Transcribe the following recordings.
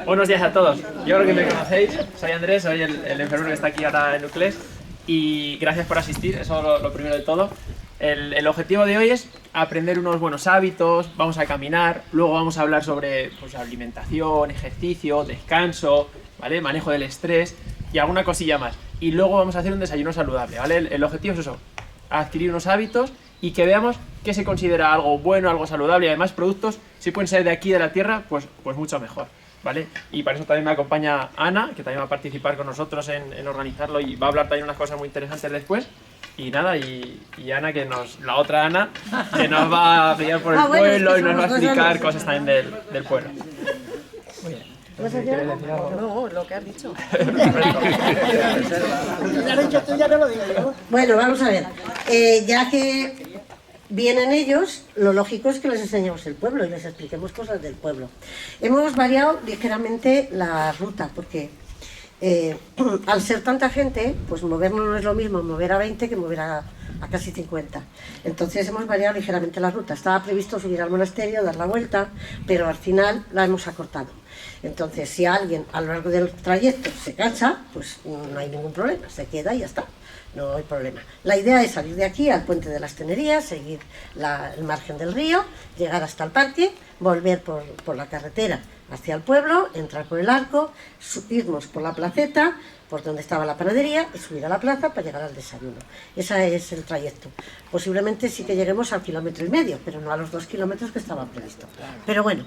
Buenos días a todos. Yo creo que me conocéis. Soy Andrés, soy el enfermero que está aquí ahora en Nuclés. Y gracias por asistir, eso lo primero de todo. El objetivo de hoy es aprender unos buenos hábitos, vamos a caminar, luego vamos a hablar sobre pues, alimentación, ejercicio, descanso, ¿vale? Manejo del estrés y alguna cosilla más. Y luego vamos a hacer un desayuno saludable, ¿vale? El objetivo es eso, adquirir unos hábitos y que veamos qué se considera algo bueno, algo saludable y además productos, si pueden ser de aquí de la tierra, pues mucho mejor, ¿vale? Y para eso también me acompaña Ana, que también va a participar con nosotros en organizarlo y va a hablar también unas cosas muy interesantes después. Y nada, y Ana, la otra Ana, que nos va a guiar por el pueblo y nos va a explicar cosas también del pueblo. Muy bien. No, lo que has dicho. Bueno, vamos a ver. Ya que vienen ellos, lo lógico es que les enseñemos el pueblo y les expliquemos cosas del pueblo. Hemos variado ligeramente la ruta, porque al ser tanta gente, pues movernos no es lo mismo mover a 20 que mover a casi 50. Entonces hemos variado ligeramente la ruta. Estaba previsto subir al monasterio, dar la vuelta, pero al final la hemos acortado. Entonces, si alguien a lo largo del trayecto se cansa, pues no hay ningún problema, se queda y ya está, no hay problema. La idea es salir de aquí al puente de las Tenerías, seguir el margen del río, llegar hasta el parque, volver por la carretera hacia el pueblo, entrar por el arco, irnos por la placeta, por donde estaba la panadería, y subir a la plaza para llegar al desayuno. Ese es el trayecto. Posiblemente sí que lleguemos al 1,5 kilómetros, pero no a los 2 kilómetros que estaba previsto. Pero bueno,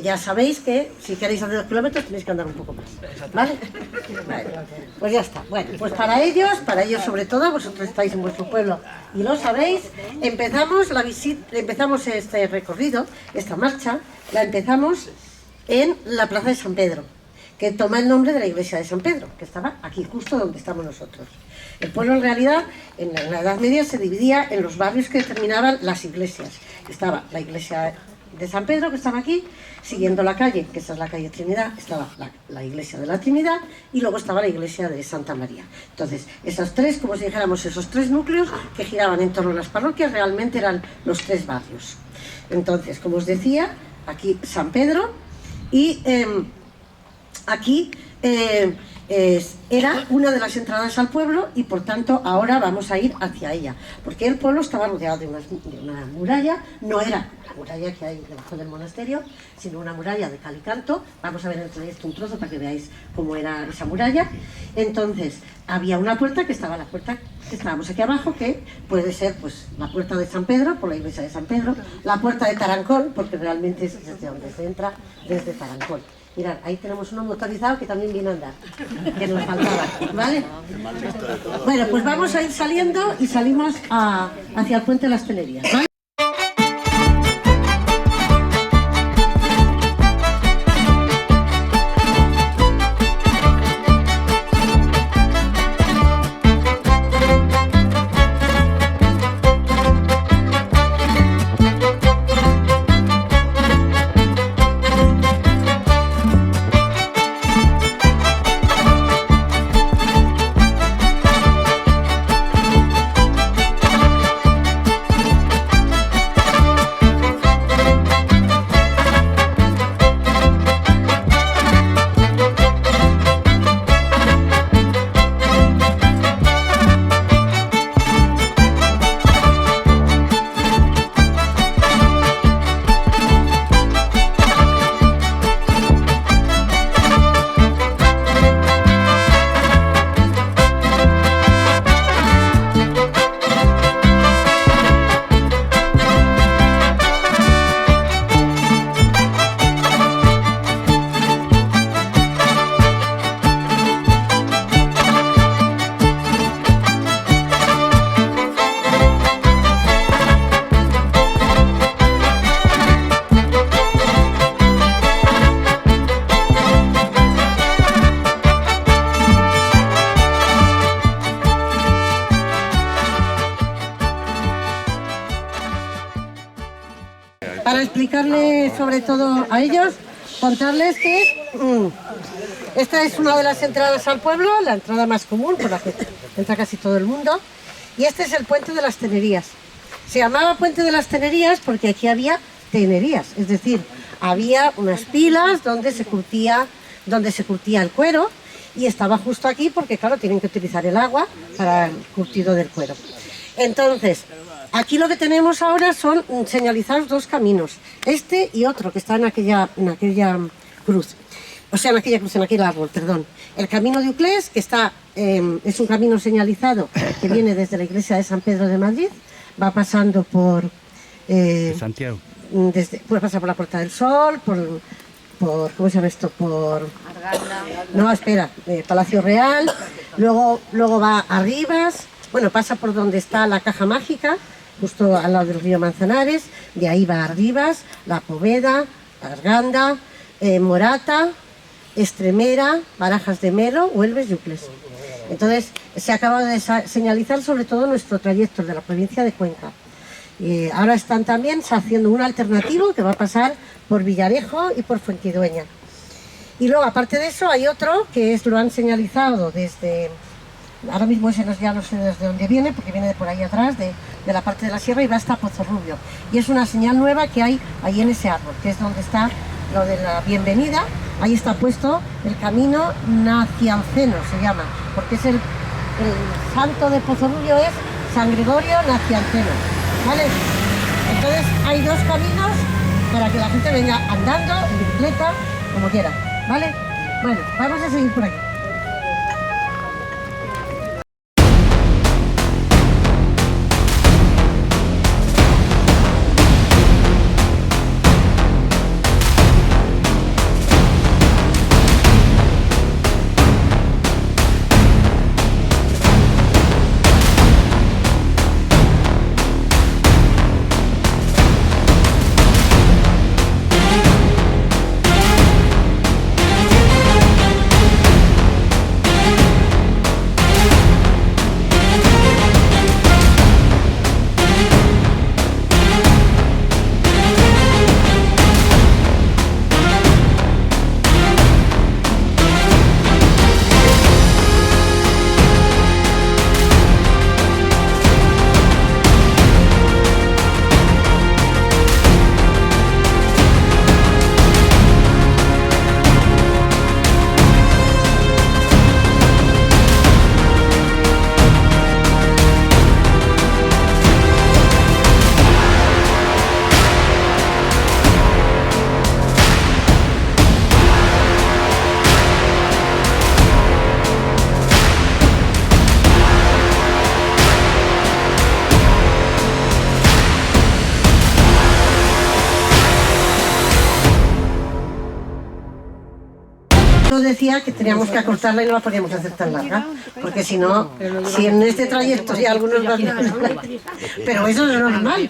ya sabéis que si queréis hacer 2 kilómetros tenéis que andar un poco más, ¿vale? Vale, pues ya está. Bueno, pues para ellos sobre todo, vosotros estáis en vuestro pueblo y lo sabéis, empezamos este recorrido, esta marcha, la empezamos en la plaza de San Pedro, que toma el nombre de la iglesia de San Pedro, que estaba aquí, justo donde estamos nosotros. El pueblo, en realidad, en la Edad Media se dividía en los barrios que determinaban las iglesias. Estaba la iglesia de San Pedro, que estaba aquí, siguiendo la calle, que esa es la calle Trinidad, estaba la iglesia de la Trinidad, y luego estaba la iglesia de Santa María. Entonces, esas tres, como si dijéramos, esos tres núcleos que giraban en torno a las parroquias, realmente eran los tres barrios. Entonces, como os decía, aquí San Pedro, y aquí era una de las entradas al pueblo y por tanto ahora vamos a ir hacia ella, porque el pueblo estaba rodeado de una muralla, no era la muralla que hay debajo del monasterio, sino una muralla de cal y canto. Vamos a ver en el trayecto un trozo para que veáis cómo era esa muralla. Entonces había una puerta, que estaba la puerta que estábamos aquí abajo, que puede ser pues la puerta de San Pedro, por la iglesia de San Pedro, la puerta de Tarancón, porque realmente es desde donde se entra, desde Tarancón. Mirad, ahí tenemos uno motorizado que también viene a andar, que nos faltaba, ¿vale? Bueno, pues vamos a ir saliendo y salimos hacia el puente de las Tenerías, ¿vale? Para explicarles sobre todo a ellos, contarles que esta es una de las entradas al pueblo, la entrada más común por la que entra casi todo el mundo, y este es el puente de las Tenerías. Se llamaba puente de las Tenerías porque aquí había tenerías, es decir, había unas pilas donde se curtía donde se curtía el cuero y estaba justo aquí porque, claro, tienen que utilizar el agua para el curtido del cuero. Entonces, aquí lo que tenemos ahora son señalizados 2 caminos, este y otro que está en aquella cruz. O sea, en aquel árbol, perdón. El camino de Uclés, que está, es un camino señalizado que viene desde la iglesia de San Pedro de Madrid, va pasando por... Santiago. Puede pasar por la Puerta del Sol, por ¿cómo se llama esto? Por... Arganda. No, espera, Palacio Real, luego va a Rivas, bueno, pasa por donde está la Caja Mágica, justo al lado del río Manzanares, de ahí va a Rivas, La Poveda, Arganda, Morata, Estremera, Barajas de Mero, Huelves y Uclés. Entonces, se acaba de señalizar sobre todo nuestro trayecto de la provincia de Cuenca. Ahora están también haciendo un alternativo que va a pasar por Villarejo y por Fuentidueña. Y luego, aparte de eso, hay otro que lo han señalizado desde... Ahora mismo ese ya no sé desde dónde viene, porque viene de por ahí atrás, de la parte de la sierra, y va hasta Pozo Rubio. Y es una señal nueva que hay ahí en ese árbol, que es donde está lo de la bienvenida. Ahí está puesto el camino Nacianceno, se llama, porque es el santo de Pozo Rubio es San Gregorio Nacianceno, ¿vale? Entonces hay 2 caminos para que la gente venga andando, en bicicleta, como quiera, ¿vale? Bueno, vamos a seguir por aquí. Decía que teníamos que acortarla y no la podíamos hacer tan larga, porque si no, si en este trayecto hay algunos pero eso es normal,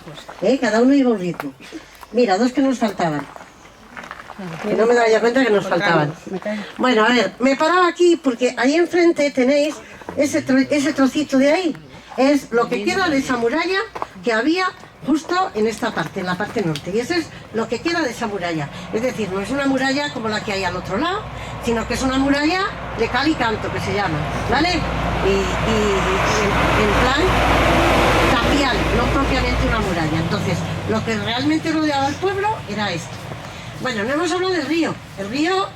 cada uno iba a un ritmo. Mira, 2 que nos faltaban, que no me daba ya cuenta que nos faltaban. Bueno, a ver, me paraba aquí porque ahí enfrente tenéis ese trocito de ahí, es lo que queda de esa muralla que había justo en esta parte, en la parte norte, y eso es lo que queda de esa muralla. Es decir, no es una muralla como la que hay al otro lado, sino que es una muralla de cal y canto, que se llama, ¿vale? Y en plan tapial, no propiamente una muralla. Entonces, lo que realmente rodeaba el pueblo era esto. Bueno, no hemos hablado del río. El río,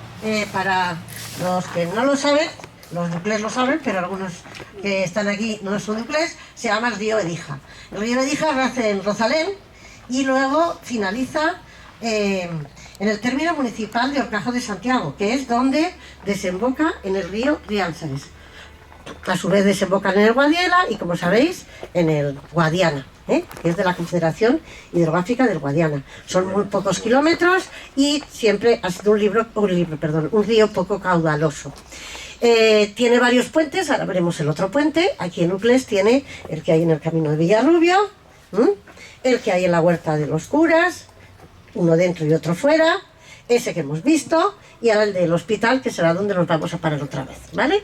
para los que no lo saben, los de Uclés lo saben, pero algunos que están aquí no son de Uclés, se llama el río Edija. El río Edija nace en Rozalén y luego finaliza en el término municipal de Horcajo de Santiago, que es donde desemboca en el río Riánsares. A su vez desemboca en el Guadiana y, como sabéis, en el Guadiana, que es de la Confederación Hidrográfica del Guadiana. Son muy pocos kilómetros y siempre ha sido un río poco caudaloso. Tiene varios puentes, ahora veremos el otro puente. Aquí en Uclés tiene el que hay en el camino de Villarrubio, el que hay en la huerta de los curas, uno dentro y otro fuera, ese que hemos visto, y ahora el del hospital, que será donde nos vamos a parar otra vez, ¿vale?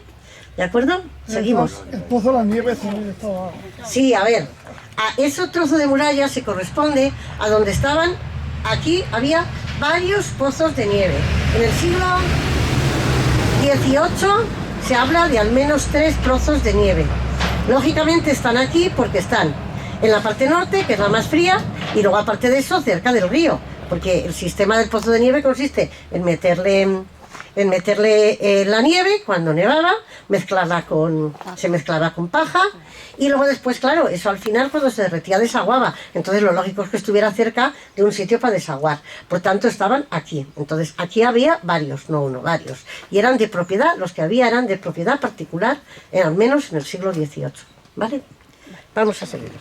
¿De acuerdo? Seguimos. El Pozo de la Nieve también estaba... Sí, a ver, a ese trozo de muralla se corresponde a donde estaban, aquí había varios pozos de nieve. En el siglo XVIII se habla de al menos 3 pozos de nieve. Lógicamente están aquí porque están en la parte norte, que es la más fría, y luego aparte de eso cerca del río, porque el sistema del pozo de nieve consiste en meterle en meterle la nieve cuando nevaba, se mezclaba con paja, y luego después, claro, eso al final cuando se derretía desaguaba. Entonces lo lógico es que estuviera cerca de un sitio para desaguar. Por tanto, estaban aquí. Entonces aquí había varios, no uno, varios. Y eran de propiedad, los que había eran de propiedad particular, al menos en el siglo XVIII. ¿Vale? Vamos a seguir.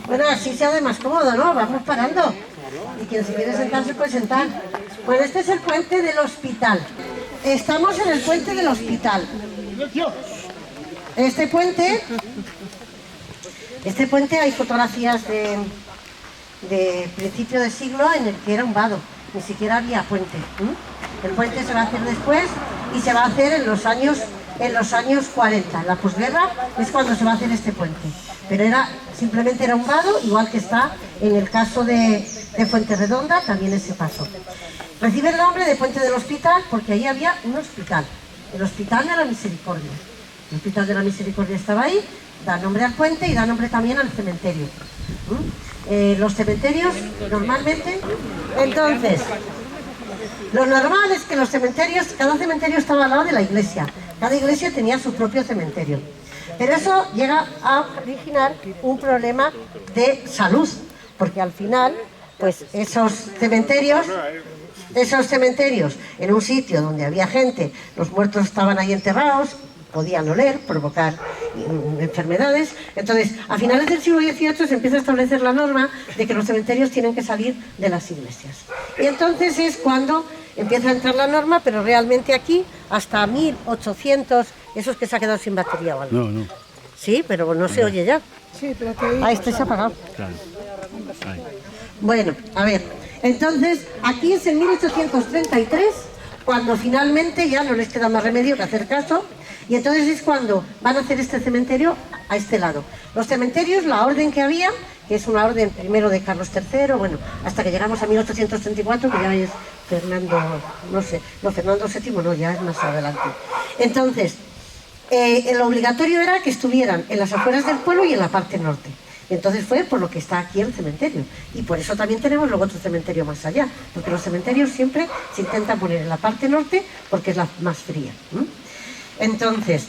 Bueno, así se hace más cómodo, ¿no? Vamos parando. Y quien se quiere sentar se puede sentar. Bueno, este es el puente del hospital. Estamos en el puente del hospital. Este puente hay fotografías de principio de siglo en el que era un vado. Ni siquiera había puente. El puente se va a hacer después y se va a hacer en los años 40. En la posguerra es cuando se va a hacer este puente. Pero simplemente era un vado, igual que está en el caso de Fuenterredonda, también ese paso. Recibe el nombre de Puente del Hospital porque ahí había un hospital, el Hospital de la Misericordia. El Hospital de la Misericordia estaba ahí, da nombre al puente y da nombre también al cementerio. Los cementerios, normalmente, entonces, lo normal es que los cementerios, cada cementerio estaba al lado de la iglesia. Cada iglesia tenía su propio cementerio. Pero eso llega a originar un problema de salud, porque al final, pues esos cementerios en un sitio donde había gente, los muertos estaban ahí enterrados, podían oler, provocar enfermedades. Entonces, a finales del siglo XVIII se empieza a establecer la norma de que los cementerios tienen que salir de las iglesias. Y entonces es cuando empieza a entrar la norma, pero realmente aquí, hasta 1800, eso es que se ha quedado sin batería o algo. No. Sí, pero no se oye ya. Sí, pero que Ah, este se ha apagado. Claro. Ahí. Bueno, a ver, entonces aquí es en 1833 cuando finalmente ya no les queda más remedio que hacer caso, y entonces es cuando van a hacer este cementerio a este lado. Los cementerios, la orden que había, que es una orden primero de Carlos III, bueno, hasta que llegamos a 1834, que ya es Fernando, Fernando VII, no, ya es más adelante. Entonces, lo obligatorio era que estuvieran en las afueras del pueblo y en la parte norte. Y entonces fue por lo que está aquí el cementerio. Y por eso también tenemos luego otro cementerio más allá, porque los cementerios siempre se intentan poner en la parte norte porque es la más fría. Entonces,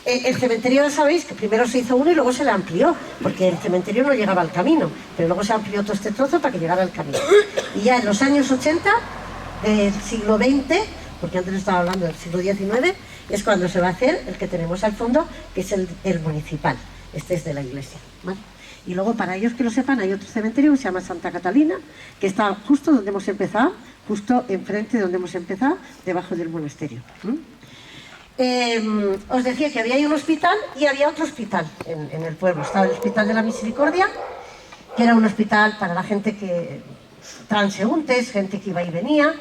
el cementerio, ya sabéis, que primero se hizo uno y luego se le amplió, porque el cementerio no llegaba al camino, pero luego se amplió todo este trozo para que llegara al camino. Y ya en los años 80 del siglo XX, porque antes estaba hablando del siglo XIX, es cuando se va a hacer el que tenemos al fondo, que es el municipal. Este es de la iglesia, ¿vale? Y luego, para ellos que lo sepan, hay otro cementerio que se llama Santa Catalina, que está justo donde hemos empezado, justo enfrente de donde hemos empezado, debajo del monasterio. Os decía que había ahí un hospital y había otro hospital en el pueblo. Estaba el Hospital de la Misericordia, que era un hospital para la gente que transeúntes, gente que iba y venía.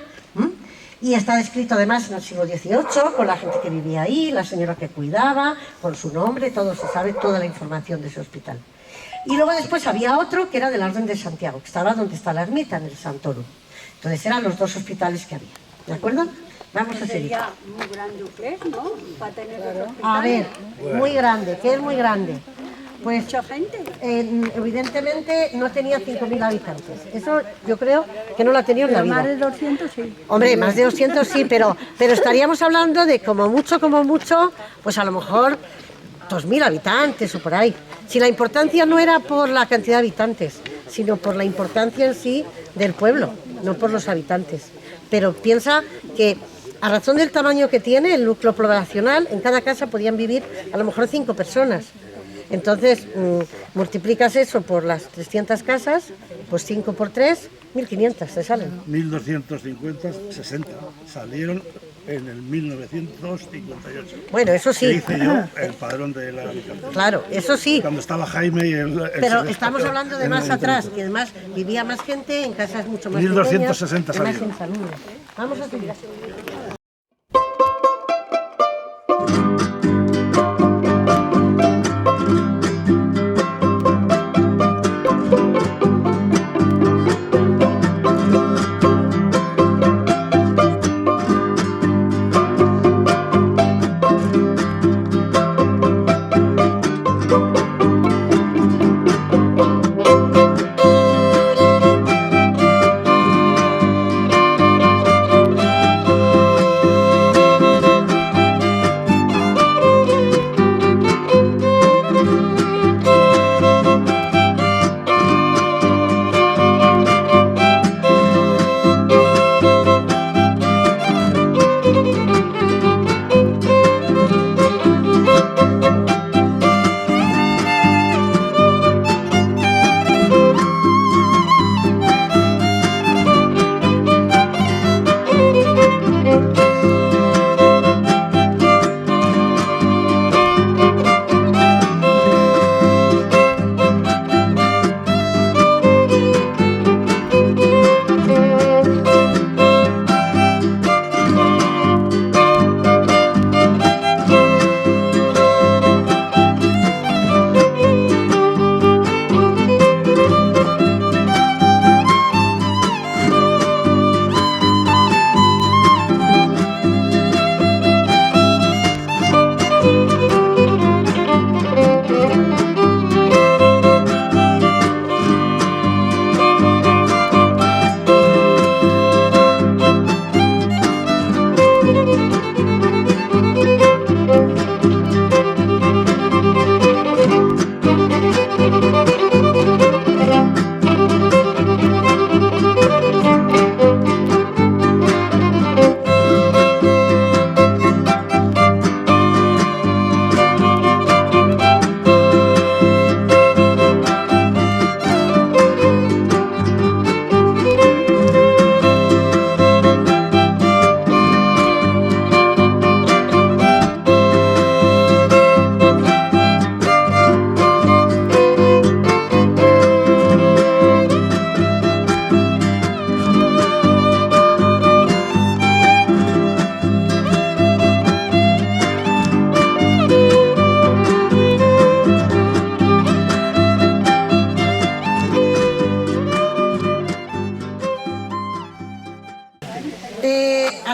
Y está descrito además en el siglo XVIII, con la gente que vivía ahí, la señora que cuidaba, con su nombre, todo se sabe, toda la información de ese hospital. Y luego después había otro que era de la Orden de Santiago, que estaba donde está la ermita, en el Santorum. Entonces eran los dos hospitales que había, ¿de acuerdo? Vamos a seguir. Sería muy grande, ¿crees, no? Para tener otro hospital. A ver, muy grande, ¿qué es muy grande? Pues Mucha gente. evidentemente no tenía 5.000 habitantes. Eso yo creo que no lo ha tenido en la Pero vida. más de 200 sí. Hombre, más de 200 sí, pero estaríamos hablando de como mucho, pues a lo mejor 2.000 habitantes o por ahí. Si la importancia no era por la cantidad de habitantes, sino por la importancia en sí del pueblo, no por los habitantes. Pero piensa que a razón del tamaño que tiene el núcleo poblacional, en cada casa podían vivir a lo mejor 5 personas. Entonces, multiplicas eso por las 300 casas, pues 5 por 3, 1.500 te salen. 1250, 60. Salieron en el 1958. Bueno, eso sí. Que hice yo el padrón de la habitación. Claro, eso sí. Cuando estaba Jaime y Pero estamos hablando de más atrás, que además vivía más gente en casas mucho más 1260 pequeñas, salieron. más insalubres. Vamos a seguir.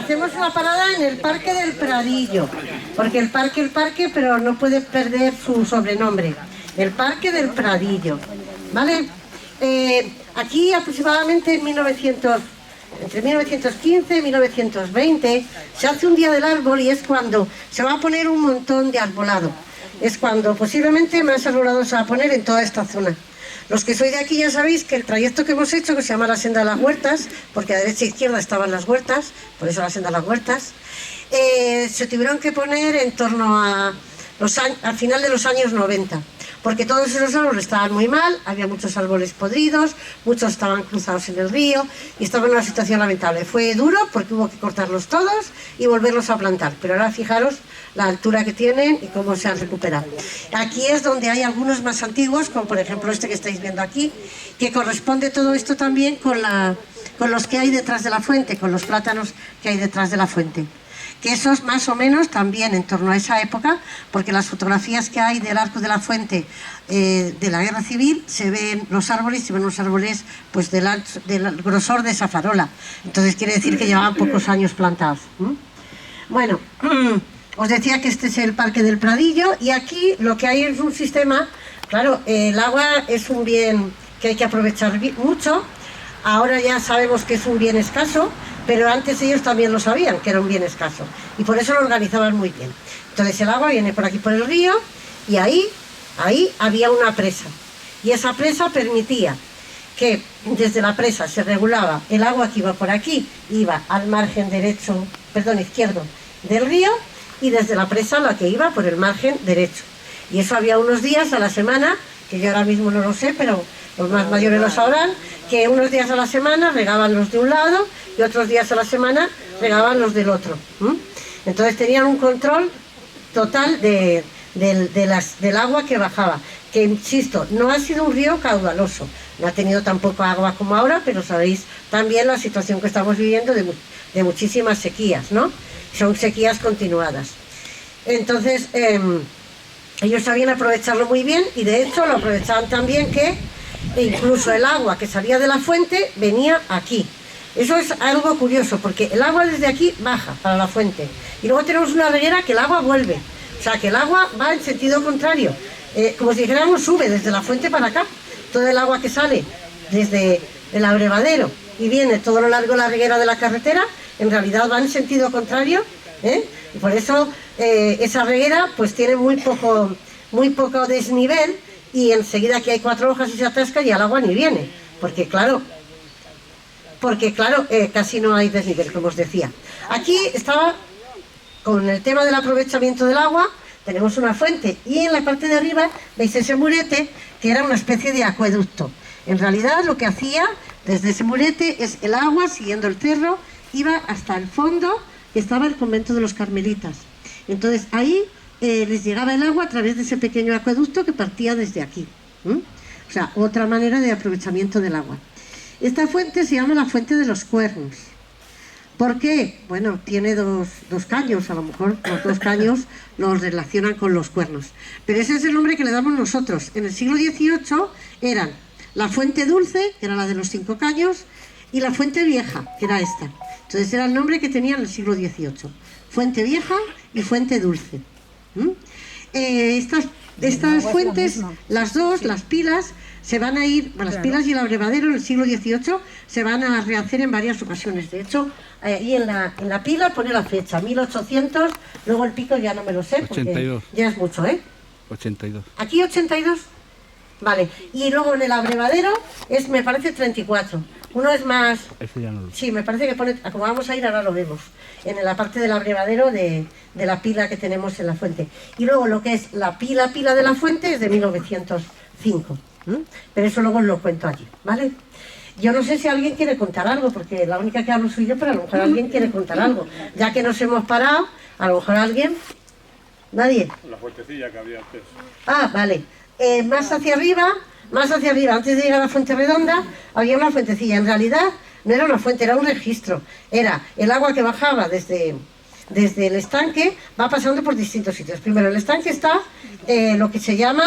hacemos una parada en el Parque del Pradillo, porque el parque, pero no puede perder su sobrenombre, el Parque del Pradillo, ¿vale? Aquí aproximadamente entre 1915 y 1920 se hace un día del árbol y es cuando se va a poner un montón de arbolado. Es cuando posiblemente más arbolado se va a poner en toda esta zona. Los que sois de aquí ya sabéis que el trayecto que hemos hecho, que se llama la Senda de las Huertas, porque a derecha e izquierda estaban las huertas, por eso la Senda de las Huertas, se tuvieron que poner en torno al final de los años 90. Porque todos esos árboles estaban muy mal, había muchos árboles podridos, muchos estaban cruzados en el río y estaban en una situación lamentable. Fue duro porque hubo que cortarlos todos y volverlos a plantar, pero ahora fijaros la altura que tienen y cómo se han recuperado. Aquí es donde hay algunos más antiguos, como por ejemplo este que estáis viendo aquí, que corresponde todo esto también con los que hay detrás de la fuente, con los plátanos que hay detrás de la fuente. Que esos más o menos también en torno a esa época, porque las fotografías que hay del Arco de la Fuente de la Guerra Civil, se ven los árboles pues del grosor de esa farola. Entonces quiere decir que llevaban pocos años plantados. Bueno, os decía que este es el Parque del Pradillo y aquí lo que hay es un sistema, claro, el agua es un bien que hay que aprovechar mucho. Ahora ya sabemos que es un bien escaso, pero antes ellos también lo sabían, que era un bien escaso. Y por eso lo organizaban muy bien. Entonces el agua viene por aquí por el río y ahí había una presa. Y esa presa permitía que desde la presa se regulaba el agua que iba por aquí, iba al margen izquierdo del río, y desde la presa la que iba por el margen derecho. Y eso había unos días a la semana, que yo ahora mismo no lo sé, pero los más mayores lo sabrán, que unos días a la semana regaban los de un lado y otros días a la semana regaban los del otro. Entonces tenían un control total del agua que bajaba, que insisto, no ha sido un río caudaloso, no ha tenido tampoco agua como ahora, pero sabéis también la situación que estamos viviendo de muchísimas sequías, ¿no? Son sequías continuadas. Entonces, ellos sabían aprovecharlo muy bien y de hecho lo aprovechaban también que incluso el agua que salía de la fuente venía aquí. Eso es algo curioso porque el agua desde aquí baja para la fuente y luego tenemos una reguera que el agua vuelve, o sea que el agua va en sentido contrario, como si dijéramos sube desde la fuente para acá. Todo el agua que sale desde el abrevadero y viene todo lo largo de la reguera de la carretera en realidad va en sentido contrario, y por eso esa reguera pues tiene muy poco desnivel y enseguida que hay 4 hojas y se atasca y el agua ni viene, porque claro, casi no hay desnivel, como os decía. Aquí estaba con el tema del aprovechamiento del agua, tenemos una fuente y en la parte de arriba veis ese murete que era una especie de acueducto. En realidad lo que hacía desde ese murete es el agua, siguiendo el cerro, iba hasta el fondo, que estaba el convento de los carmelitas. Entonces ahí les llegaba el agua a través de ese pequeño acueducto que partía desde aquí. O sea, otra manera de aprovechamiento del agua. Esta fuente se llama la Fuente de los Cuernos. ¿Por qué? Bueno, tiene dos caños, a lo mejor los 2 caños los relacionan con los cuernos. Pero ese es el nombre que le damos nosotros. En el siglo XVIII eran la Fuente Dulce, que era la de los 5 caños, y la Fuente Vieja, que era esta. Entonces era el nombre que tenía en el siglo XVIII. Fuente Vieja y Fuente Dulce. Estas fuentes, las dos, las pilas, se van a ir, las pilas y el abrevadero en el siglo XVIII se van a rehacer en varias ocasiones. De hecho, ahí en la pila pone la fecha, 1800, luego el pico ya no me lo sé, porque 82. Ya es mucho, 82. ¿Aquí 82? Vale, y luego en el abrevadero me parece 34. Uno es más... Ese ya no lo... Sí, me parece que pone... Como vamos a ir, ahora lo vemos. En la parte del abrevadero de la pila que tenemos en la fuente. Y luego lo que es la pila de la fuente es de 1905. Pero eso luego os lo cuento allí, ¿vale? Yo no sé si alguien quiere contar algo, porque la única que hablo soy yo, pero a lo mejor alguien quiere contar algo. Ya que nos hemos parado, a lo mejor alguien... ¿Nadie? La fuentecilla que había antes. Ah, vale. Más hacia arriba, antes de llegar a la Fuente Redonda, había una fuentecilla. En realidad no era una fuente, era un registro. Era el agua que bajaba desde el estanque, va pasando por distintos sitios. Primero, el estanque está lo que se llama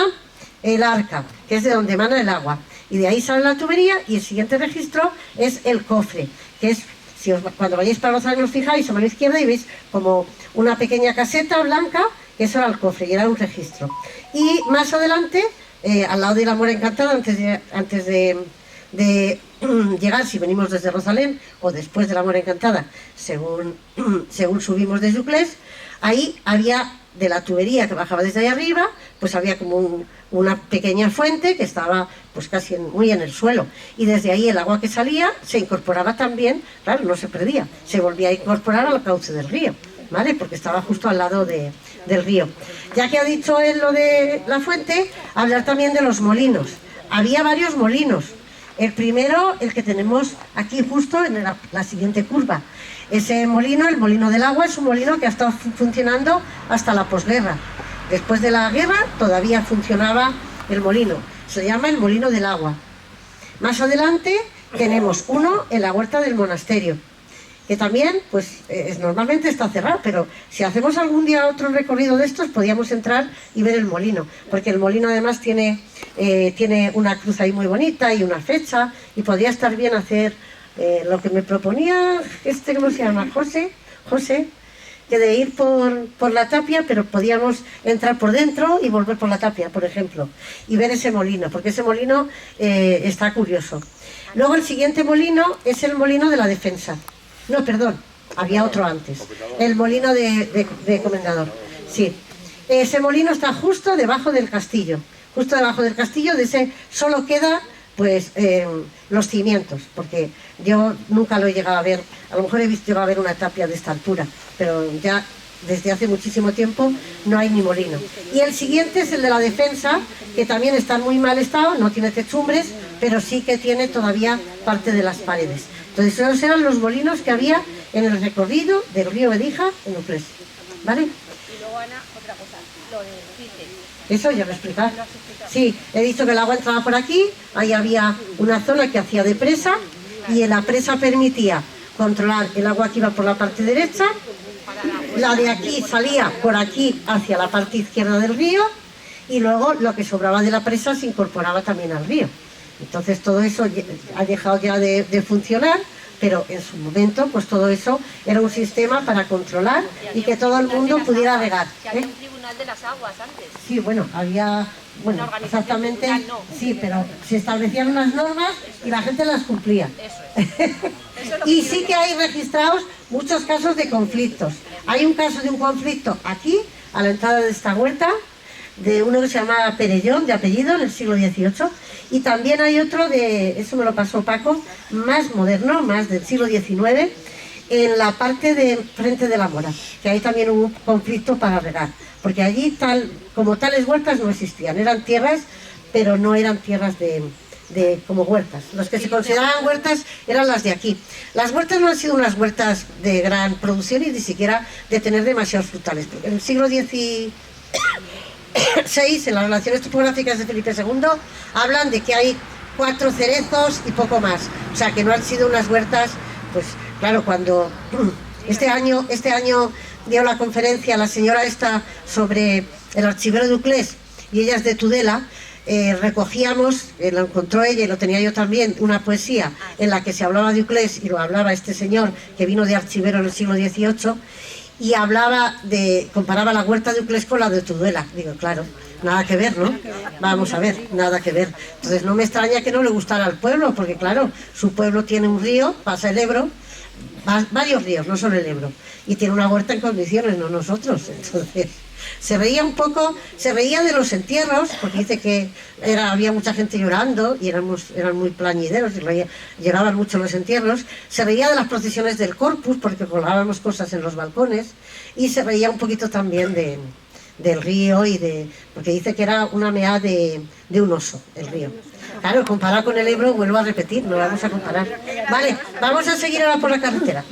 el arca, que es de donde emana el agua. Y de ahí sale la tubería y el siguiente registro es el cofre, que es Cuando vayáis para Rozales os fijáis a mano izquierda y veis como una pequeña caseta blanca, que eso era el cofre y era un registro. Y más adelante, al lado de la Mora Encantada, antes de llegar, si venimos desde Rosalén o después de la Mora Encantada, según subimos de Uclés, ahí había, de la tubería que bajaba desde ahí arriba, pues había como una pequeña fuente que estaba pues casi muy en el suelo, y desde ahí el agua que salía se incorporaba también, claro, no se perdía, se volvía a incorporar al cauce del río, ¿vale? Porque estaba justo al lado del río. Ya que ha dicho él lo de la fuente, hablar también de los molinos. Había varios molinos. El primero, el que tenemos aquí justo en la siguiente curva. Ese molino, el molino del agua, es un molino que ha estado funcionando hasta la posguerra. Después de la guerra todavía funcionaba el molino. Se llama el molino del agua. Más adelante tenemos uno en la huerta del monasterio, que también, pues, normalmente está cerrado, pero si hacemos algún día otro recorrido de estos, podíamos entrar y ver el molino, porque el molino además tiene una cruz ahí muy bonita y una fecha, y podría estar bien hacer lo que me proponía, ¿cómo se llama? José, que de ir por la tapia, pero podíamos entrar por dentro y volver por la tapia, por ejemplo, y ver ese molino, porque ese molino está curioso. Luego el siguiente molino es el molino de la defensa. No, perdón, había otro antes. El molino de Comendador. Sí. Ese molino está justo debajo del castillo. Justo debajo del castillo, de ese solo queda pues los cimientos, porque yo nunca lo he llegado a ver. A lo mejor he llegado a ver una tapia de esta altura, pero ya desde hace muchísimo tiempo no hay ni molino. Y el siguiente es el de la defensa, que también está en muy mal estado, no tiene techumbres, pero sí que tiene todavía parte de las paredes. Entonces esos eran los molinos que había en el recorrido del río Bedija en Uclés, ¿vale? Y luego, Ana, otra cosa, lo del dique. Eso ya lo he explicado. Sí, he dicho que el agua entraba por aquí, ahí había una zona que hacía de presa, y en la presa permitía controlar el agua que iba por la parte derecha, la de aquí salía por aquí hacia la parte izquierda del río, y luego lo que sobraba de la presa se incorporaba también al río. Entonces todo eso ha dejado ya de funcionar, pero en su momento pues todo eso era un sistema para controlar y que todo el mundo pudiera regar. Que había un tribunal de las aguas antes. Sí, bueno, bueno, exactamente, sí, pero se establecían unas normas y la gente las cumplía. Y sí que hay registrados muchos casos de conflictos. Hay un caso de un conflicto aquí, a la entrada de esta huerta, de uno que se llamaba Perellón, de apellido, en el siglo XVIII, y también hay otro eso me lo pasó Paco, más moderno, más del siglo XIX, en la parte de frente de la Mora, que ahí también hubo un conflicto para regar, porque allí como tales huertas no existían, eran tierras, pero no eran tierras como huertas. Los que se consideraban huertas eran las de aquí. Las huertas no han sido unas huertas de gran producción y ni siquiera de tener demasiados frutales. En el siglo XVI, en las relaciones topográficas de Felipe II, hablan de que hay 4 cerezos y poco más. O sea, que no han sido unas huertas, pues claro, cuando este año dio la conferencia la señora esta sobre el archivero de Uclés, y ella es de Tudela, recogíamos, lo encontró ella y lo tenía yo también, una poesía en la que se hablaba de Uclés y lo hablaba este señor que vino de archivero en el siglo XVIII, y comparaba la huerta de Uclés con la de Tudela. Digo, claro, nada que ver, ¿no? Vamos a ver, nada que ver. Entonces no me extraña que no le gustara al pueblo, porque claro, su pueblo tiene un río, pasa el Ebro, varios ríos, no solo el Ebro, y tiene una huerta en condiciones, no nosotros. Entonces se reía de los entierros, porque dice que había mucha gente llorando y eran muy plañideros y lloraban mucho los entierros. Se reía de las procesiones del Corpus, porque colgábamos cosas en los balcones, y se reía un poquito también del río, porque dice que era una mea de un oso, el río. Claro, comparado con el Ebro, vuelvo a repetir, no vamos a comparar. Vale, vamos a seguir ahora por la carretera.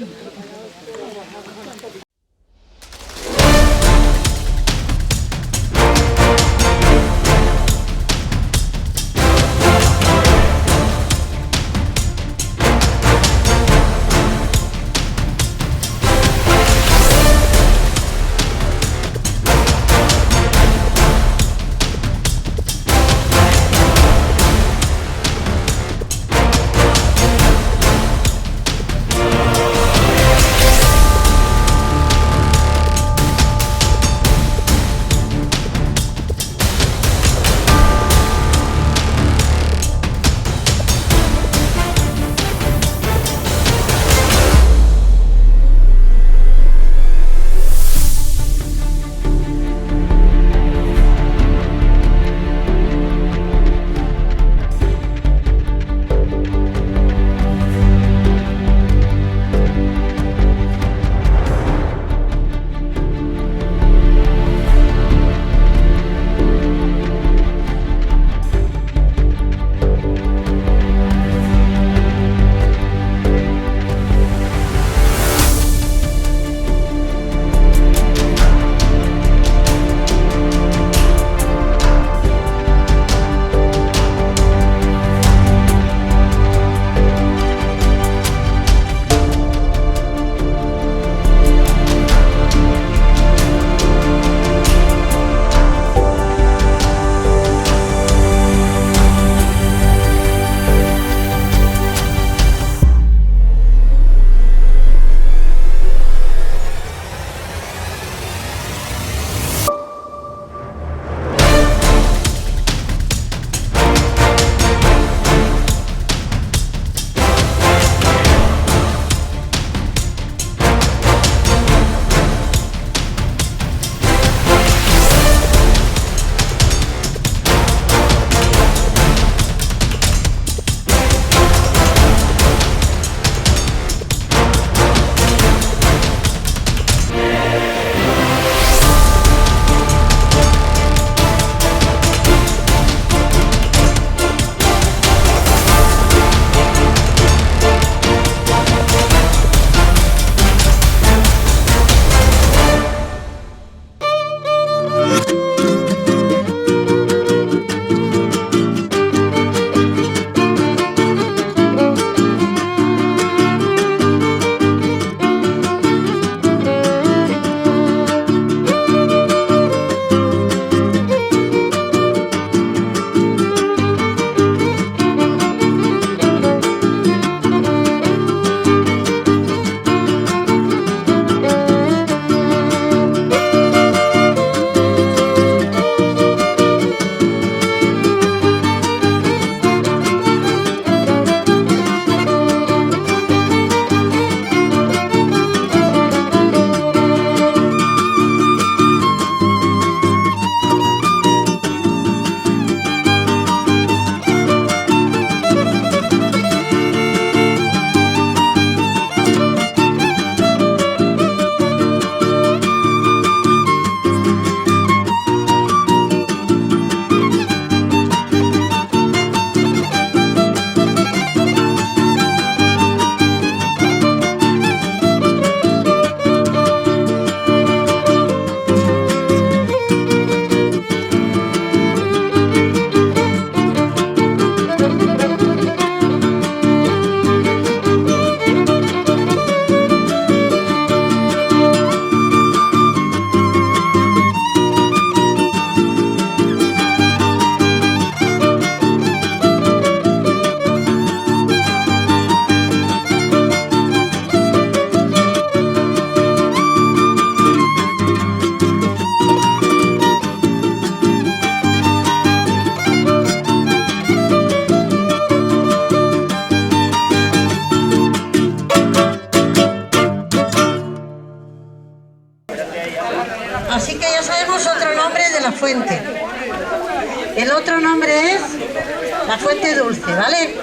fuente dulce, ¿vale?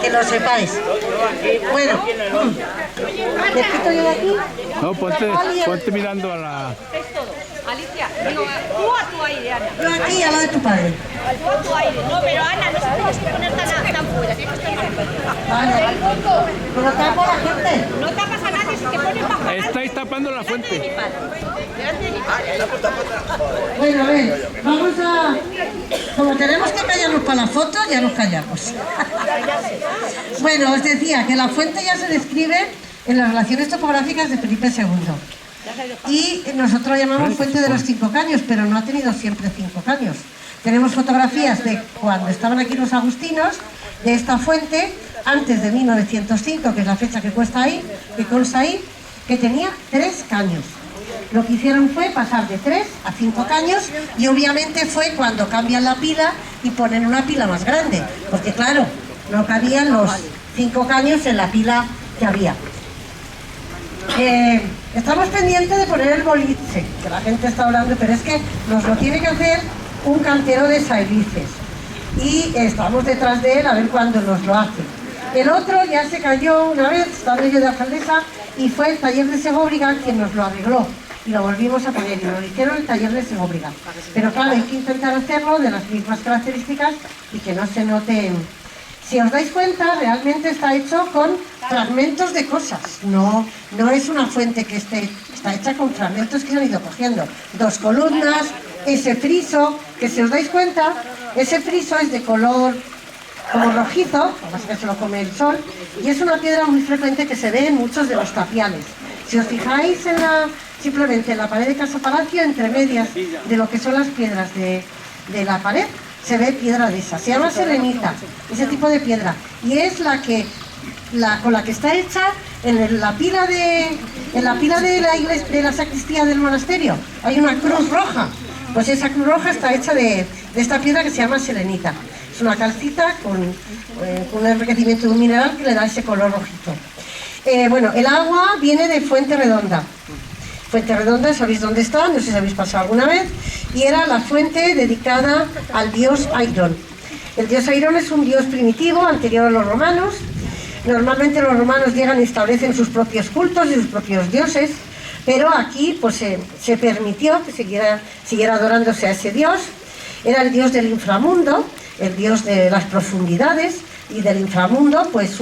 Que lo sepáis. Bueno, ¿les quito yo de aquí? No, ponte mirando a la... Es todo. Alicia, digo, tú a tu aire, Ana. Yo aquí al lado de tu padre. Tú a tu aire. No, pero Ana, no se tienes que poner tan fuera, tienes que estar más fuera. Vale. Pero tapo a la gente. No tapas a nadie, si te pones más para Estáis tapando la delante de mi fuente. padre. Delante de mi padre. Bueno, a ver, vamos a... Como tenemos que callarnos para la foto, ya nos callamos. Bueno, os decía que la fuente ya se describe en las relaciones topográficas de Felipe II. Y nosotros llamamos fuente de los 5 caños, pero no ha tenido siempre 5 caños. Tenemos fotografías de cuando estaban aquí los agustinos, de esta fuente, antes de 1905, que es la fecha que consta ahí, que tenía 3 caños. Lo que hicieron fue pasar de 3 a 5 caños y obviamente fue cuando cambian la pila y ponen una pila más grande, porque claro, no cabían los 5 caños en la pila que había. Estamos pendientes de poner el boliche, que la gente está hablando, pero es que nos lo tiene que hacer un cantero de Saelices y estamos detrás de él a ver cuándo nos lo hace. El otro ya se cayó una vez, estaba yo de alcaldesa, y fue el taller de Segóbriga quien nos lo arregló y lo volvimos a poner y nos lo hicieron el taller de Segóbriga. Pero claro, hay que intentar hacerlo de las mismas características y que no se noten. Si os dais cuenta, realmente está hecho con fragmentos de cosas, no es una fuente que está hecha con fragmentos que se han ido cogiendo. 2 columnas, ese friso, que si os dais cuenta, ese friso es de color como rojizo, además que se lo come el sol, y es una piedra muy frecuente que se ve en muchos de los tapiales. Si os fijáis simplemente en la pared de Casa Palacio, entre medias de lo que son las piedras de la pared, se ve piedra de esa. Se llama selenita, ese tipo de piedra. Y es con la que está hecha en la pila de la iglesia, de la sacristía del monasterio. Hay una cruz roja. Pues esa cruz roja está hecha de esta piedra que se llama selenita. Es una calcita con un enriquecimiento de un mineral que le da ese color rojizo. Bueno, el agua viene de Fuente Redonda. Fuente Redonda, ¿sabéis dónde está? No sé si habéis pasado alguna vez. Y era la fuente dedicada al dios Airón. El dios Airón es un dios primitivo, anterior a los romanos. Normalmente los romanos llegan y establecen sus propios cultos y sus propios dioses, pero aquí pues se permitió que siguiera adorándose a ese dios. Era el dios del inframundo, el dios de las profundidades, y del inframundo pues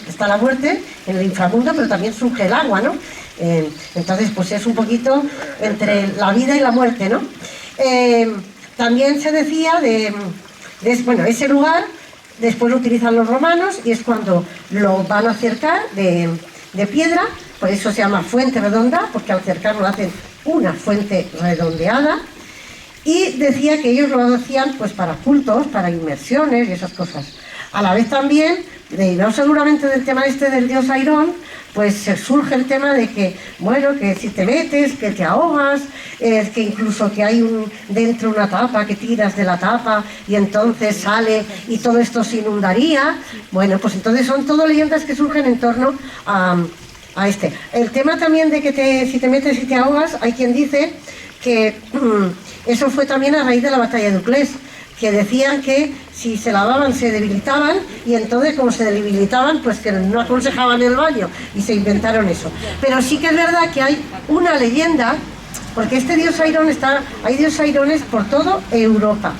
está la muerte en el inframundo, pero también surge el agua, ¿no? Entonces pues es un poquito entre la vida y la muerte, ¿no? También se decía bueno, ese lugar después lo utilizan los romanos y es cuando lo van a cercar de piedra, por eso se llama Fuente Redonda, porque al cercarlo hacen una fuente redondeada. Y decía que ellos lo hacían pues para cultos, para inmersiones y esas cosas. A la vez también, derivado seguramente del tema del dios Airón, pues surge el tema de que, bueno, que si te metes, que te ahogas, que incluso que hay dentro una tapa, que tiras de la tapa y entonces sale y todo esto se inundaría. Bueno, pues entonces son todo leyendas que surgen en torno a este. El tema también de que si te metes y te ahogas, hay quien dice que eso fue también a raíz de la batalla de Uclés, que decían que si se lavaban se debilitaban y entonces como se debilitaban pues que no aconsejaban el baño y se inventaron eso. Pero sí que es verdad que hay una leyenda, porque este dios Airón hay dios Airones por toda Europa.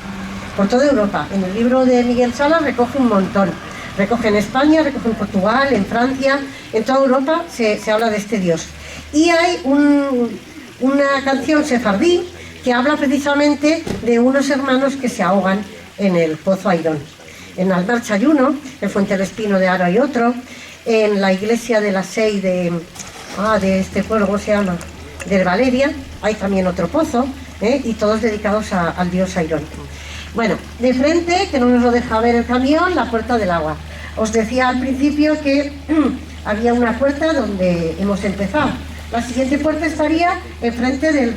En el libro de Miguel Salas recoge un montón. Recoge en España, recoge en Portugal, en Francia, en toda Europa se habla de este dios. Y hay una canción sefardí que habla precisamente de unos hermanos que se ahogan en el pozo Airón. En Almarcha hay uno, en Fuente del Espino de Aro hay otro, en la iglesia de la Sei de este pueblo, ¿cómo se llama? De Valeria, hay también otro pozo, y todos dedicados al dios Airón. Bueno, de frente, que no nos lo deja ver el camión, la puerta del agua. Os decía al principio que había una puerta donde hemos empezado. La siguiente puerta estaría enfrente del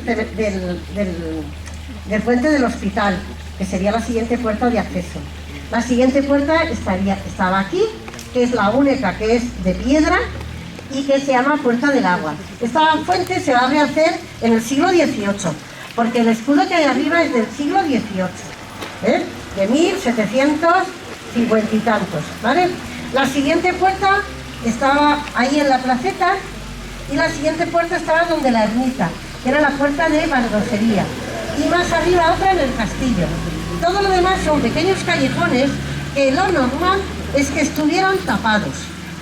puente del hospital, que sería la siguiente puerta de acceso. La siguiente puerta estaba aquí, que es la única que es de piedra y que se llama Puerta del Agua. Esta fuente se va a rehacer en el siglo XVIII, porque el escudo que hay arriba es del siglo XVIII, de 1700 50 y tantos, ¿vale? La siguiente puerta estaba ahí en la placeta y la siguiente puerta estaba donde la ermita, que era la puerta de Valgrosería. Y más arriba otra en el castillo. Todo lo demás son pequeños callejones que lo normal es que estuvieran tapados,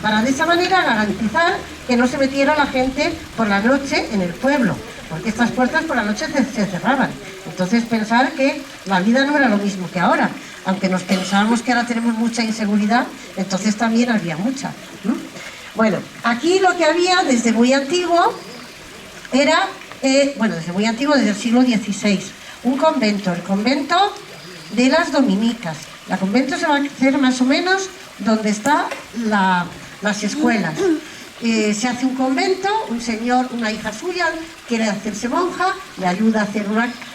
para de esa manera garantizar que no se metiera la gente por la noche en el pueblo, porque estas puertas por la noche se cerraban. Entonces pensar que la vida no era lo mismo que ahora, aunque nos pensábamos que ahora tenemos mucha inseguridad, entonces también había mucha. Bueno, aquí lo que había desde muy antiguo era, desde muy antiguo, desde el siglo XVI, un convento, el convento de las dominicas. El convento se va a hacer más o menos donde están las escuelas. Se hace un convento, un señor, una hija suya quiere hacerse monja, le ayuda a hacer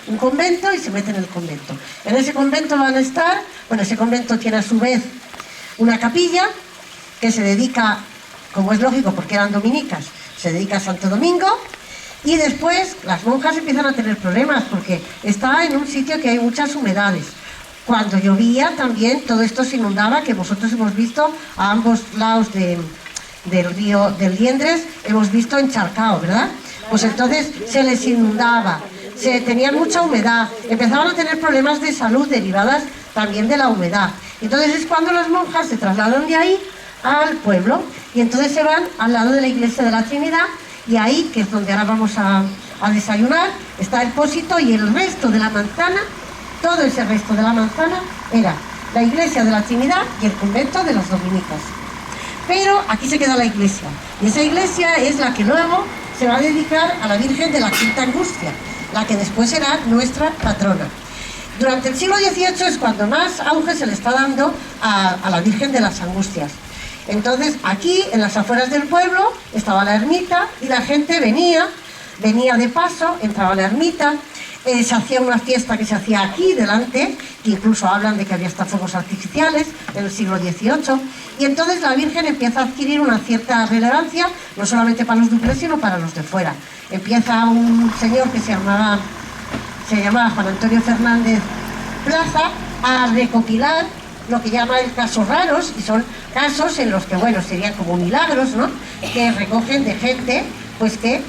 un convento y se mete en el convento. En ese convento van a estar, ese convento tiene a su vez una capilla que se dedica, como es lógico porque eran dominicas, se dedica a Santo Domingo, y después las monjas empiezan a tener problemas porque está en un sitio que hay muchas humedades. Cuando llovía también todo esto se inundaba, que vosotros hemos visto a ambos lados del río del Liendres, hemos visto encharcado, ¿verdad? Pues entonces se les inundaba, tenían mucha humedad, empezaban a tener problemas de salud derivadas también de la humedad. Entonces es cuando las monjas se trasladan de ahí al pueblo y entonces se van al lado de la iglesia de la Trinidad, y ahí, que es donde ahora vamos a desayunar, está el Pósito, y el resto de la manzana, todo ese resto de la manzana era la iglesia de la Trinidad y el convento de las dominicas. Pero aquí se queda la iglesia, y esa iglesia es la que luego se va a dedicar a la Virgen de la Quinta Angustia, la que después será nuestra patrona. Durante el siglo XVIII es cuando más auge se le está dando a la Virgen de las Angustias. Entonces aquí, en las afueras del pueblo, estaba la ermita y la gente venía de paso, entraba a la ermita, se hacía una fiesta que se hacía aquí delante, que incluso hablan de que había hasta fuegos artificiales en el siglo XVIII, y entonces la Virgen empieza a adquirir una cierta relevancia, no solamente para los duplés, sino para los de fuera. Empieza un señor que se llamaba Juan Antonio Fernández Plaza a recopilar lo que llama el casos raros, y son casos en los que, serían como milagros, ¿no?, que recogen de gente, pues que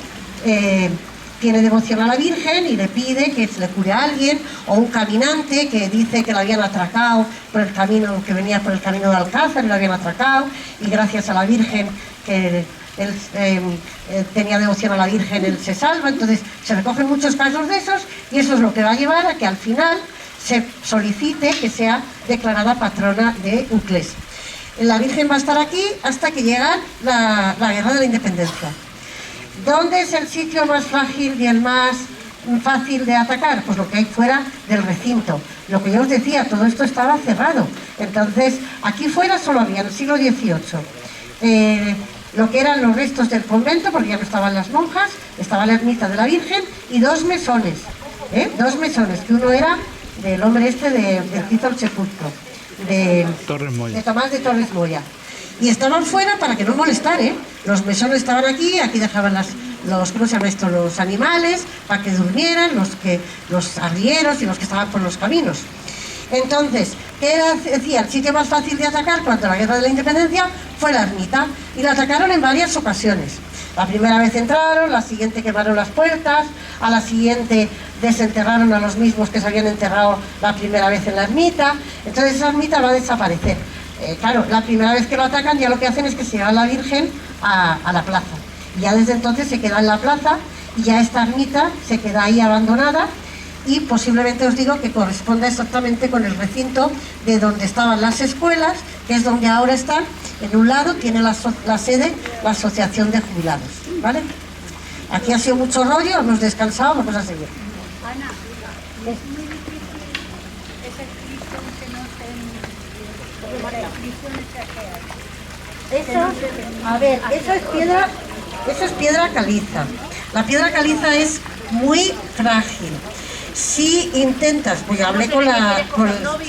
tiene devoción a la Virgen y le pide que se le cure a alguien, o un caminante que dice que lo habían atracado por el camino, que venía por el camino de Alcázar y lo habían atracado, y gracias a la Virgen, que él tenía devoción a la Virgen, él se salva. Entonces se recogen muchos casos de esos, y eso es lo que va a llevar a que al final se solicite que sea declarada patrona de Uclés. La Virgen va a estar aquí hasta que llega la Guerra de la Independencia. ¿Dónde es el sitio más frágil y el más fácil de atacar? Pues lo que hay fuera del recinto. Lo que yo os decía, todo esto estaba cerrado. Entonces, aquí fuera solo había, en el siglo XVIII, lo que eran los restos del convento, porque ya no estaban las monjas, estaba la ermita de la Virgen y dos mesones, que uno era del hombre del que hizo el sepulcro, de Tomás de Torres Moya. Y estaban fuera para que no molestar, Los mesones estaban aquí dejaban los animales, para que durmieran, los arrieros y los que estaban por los caminos. Entonces, ¿qué decía? El sitio más fácil de atacar cuando la Guerra de la Independencia fue la ermita, y la atacaron en varias ocasiones. La primera vez entraron, la siguiente quemaron las puertas, a la siguiente desenterraron a los mismos que se habían enterrado la primera vez en la ermita. Entonces esa ermita va a desaparecer. Claro, la primera vez que lo atacan ya lo que hacen es que se llevan la Virgen a la plaza. Y ya desde entonces se queda en la plaza, y ya esta ermita se queda ahí abandonada, y posiblemente os digo que corresponde exactamente con el recinto de donde estaban las escuelas, que es donde ahora están. En un lado tiene la sede la Asociación de Jubilados, ¿vale? Aquí ha sido mucho rollo, hemos descansado, vamos a seguir. Ana, es muy difícil ese Cristo que no Eso es piedra caliza. La piedra caliza es muy frágil. Si intentas, pues yo hablé con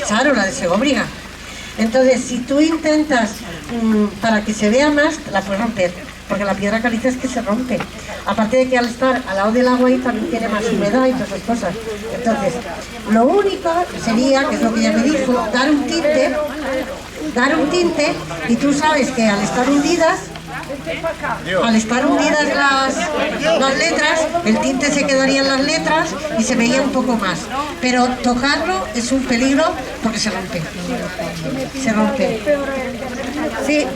Charo, la de Segovia. Entonces, si tú intentas, para que se vea más, la puedes romper, porque la piedra caliza es que se rompe. Aparte de que al estar al lado del agua ahí también tiene más humedad y todas esas cosas. Entonces, lo único sería, que es lo que ella me dijo, dar un tinte dar un tinte, y tú sabes que al estar hundidas las letras, el tinte se quedaría en las letras y se veía un poco más. Pero tocarlo es un peligro porque se rompe. Se rompe. Sí.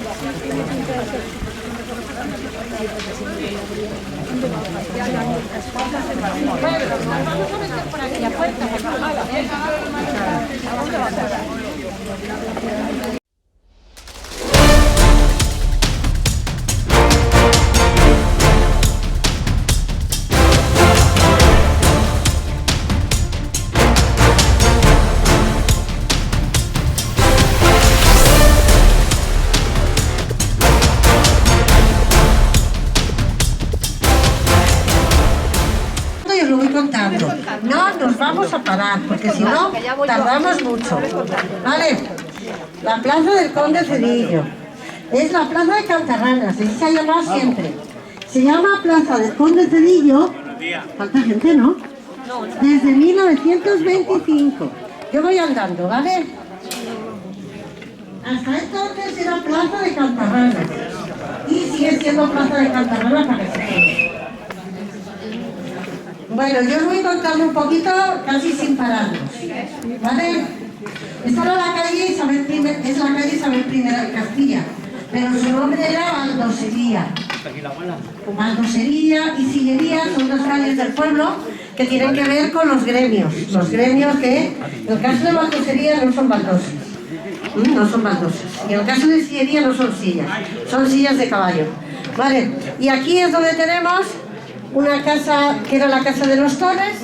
Y os lo voy contando. No nos vamos a parar, porque si no, tardamos mucho. ¿Vale? La plaza del Conde Cedillo. Es la plaza de Cantarranas, así se ha llamado siempre. Se llama Plaza del Conde Cedillo. Falta gente, ¿no? Desde 1925. Yo voy andando, ¿vale? Hasta entonces era Plaza de Cantarranas. Y sigue siendo Plaza de Cantarranas para que se quede. Bueno, yo os voy contando un poquito, casi sin pararnos, ¿vale? Esta era la calle Isabel I, es la calle Isabel I de Castilla, pero su nombre era Baldosería. Baldosería y Sillería son dos calles del pueblo que tienen que ver con los gremios que, en el caso de Baldosería no son baldosas, no son baldosas, y en el caso de Sillería no son sillas de caballo, ¿vale? Y aquí es donde tenemos una casa que era la Casa de los Torres,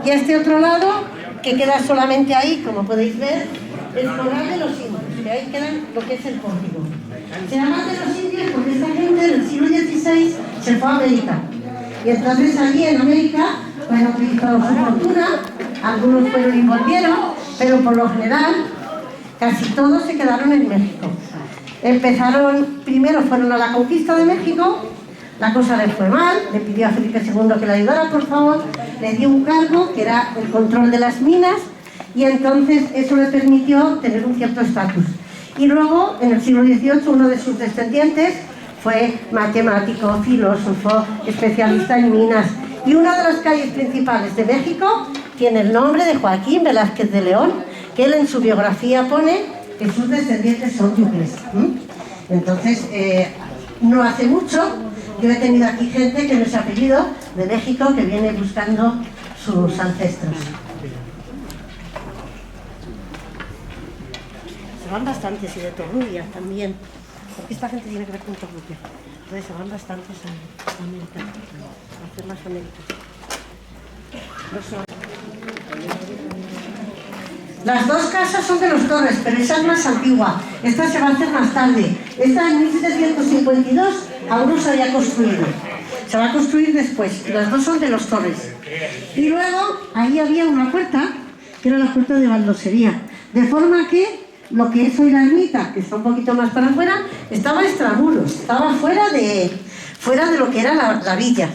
y a este otro lado, que queda solamente ahí, como podéis ver, el Corral de los Indios, que ahí queda lo que es el pórtico. Se llama de los Indios porque esta gente en el siglo XVI se fue a América. Y entonces allí en América, bueno, utilizaron su fortuna, algunos fueron y volvieron, pero por lo general, casi todos se quedaron en México. Primero fueron a la conquista de México. La cosa le fue mal, le pidió a Felipe II que le ayudara, por favor, le dio un cargo que era el control de las minas y entonces eso le permitió tener un cierto estatus. Y luego, en el siglo XVIII, uno de sus descendientes fue matemático, filósofo, especialista en minas. Y una de las calles principales de México tiene el nombre de Joaquín Velázquez de León, que él en su biografía pone que sus descendientes son yuples. Entonces, no hace mucho, yo he tenido aquí gente que no es apellido de México que viene buscando sus ancestros. Se van bastantes y de Torrubias también, porque esta gente tiene que ver con Torrubias. Entonces se van bastantes a América, a hacer las Américas. Las dos casas son de los Torres, pero esa es más antigua. Esta se va a hacer más tarde. Esta en 1752 aún no se había construido. Se va a construir después. Y las dos son de los Torres. Y luego ahí había una puerta, que era la puerta de Baldosería. De forma que lo que es hoy la ermita, que está un poquito más para afuera, estaba extramuros. Estaba fuera de lo que era la villa.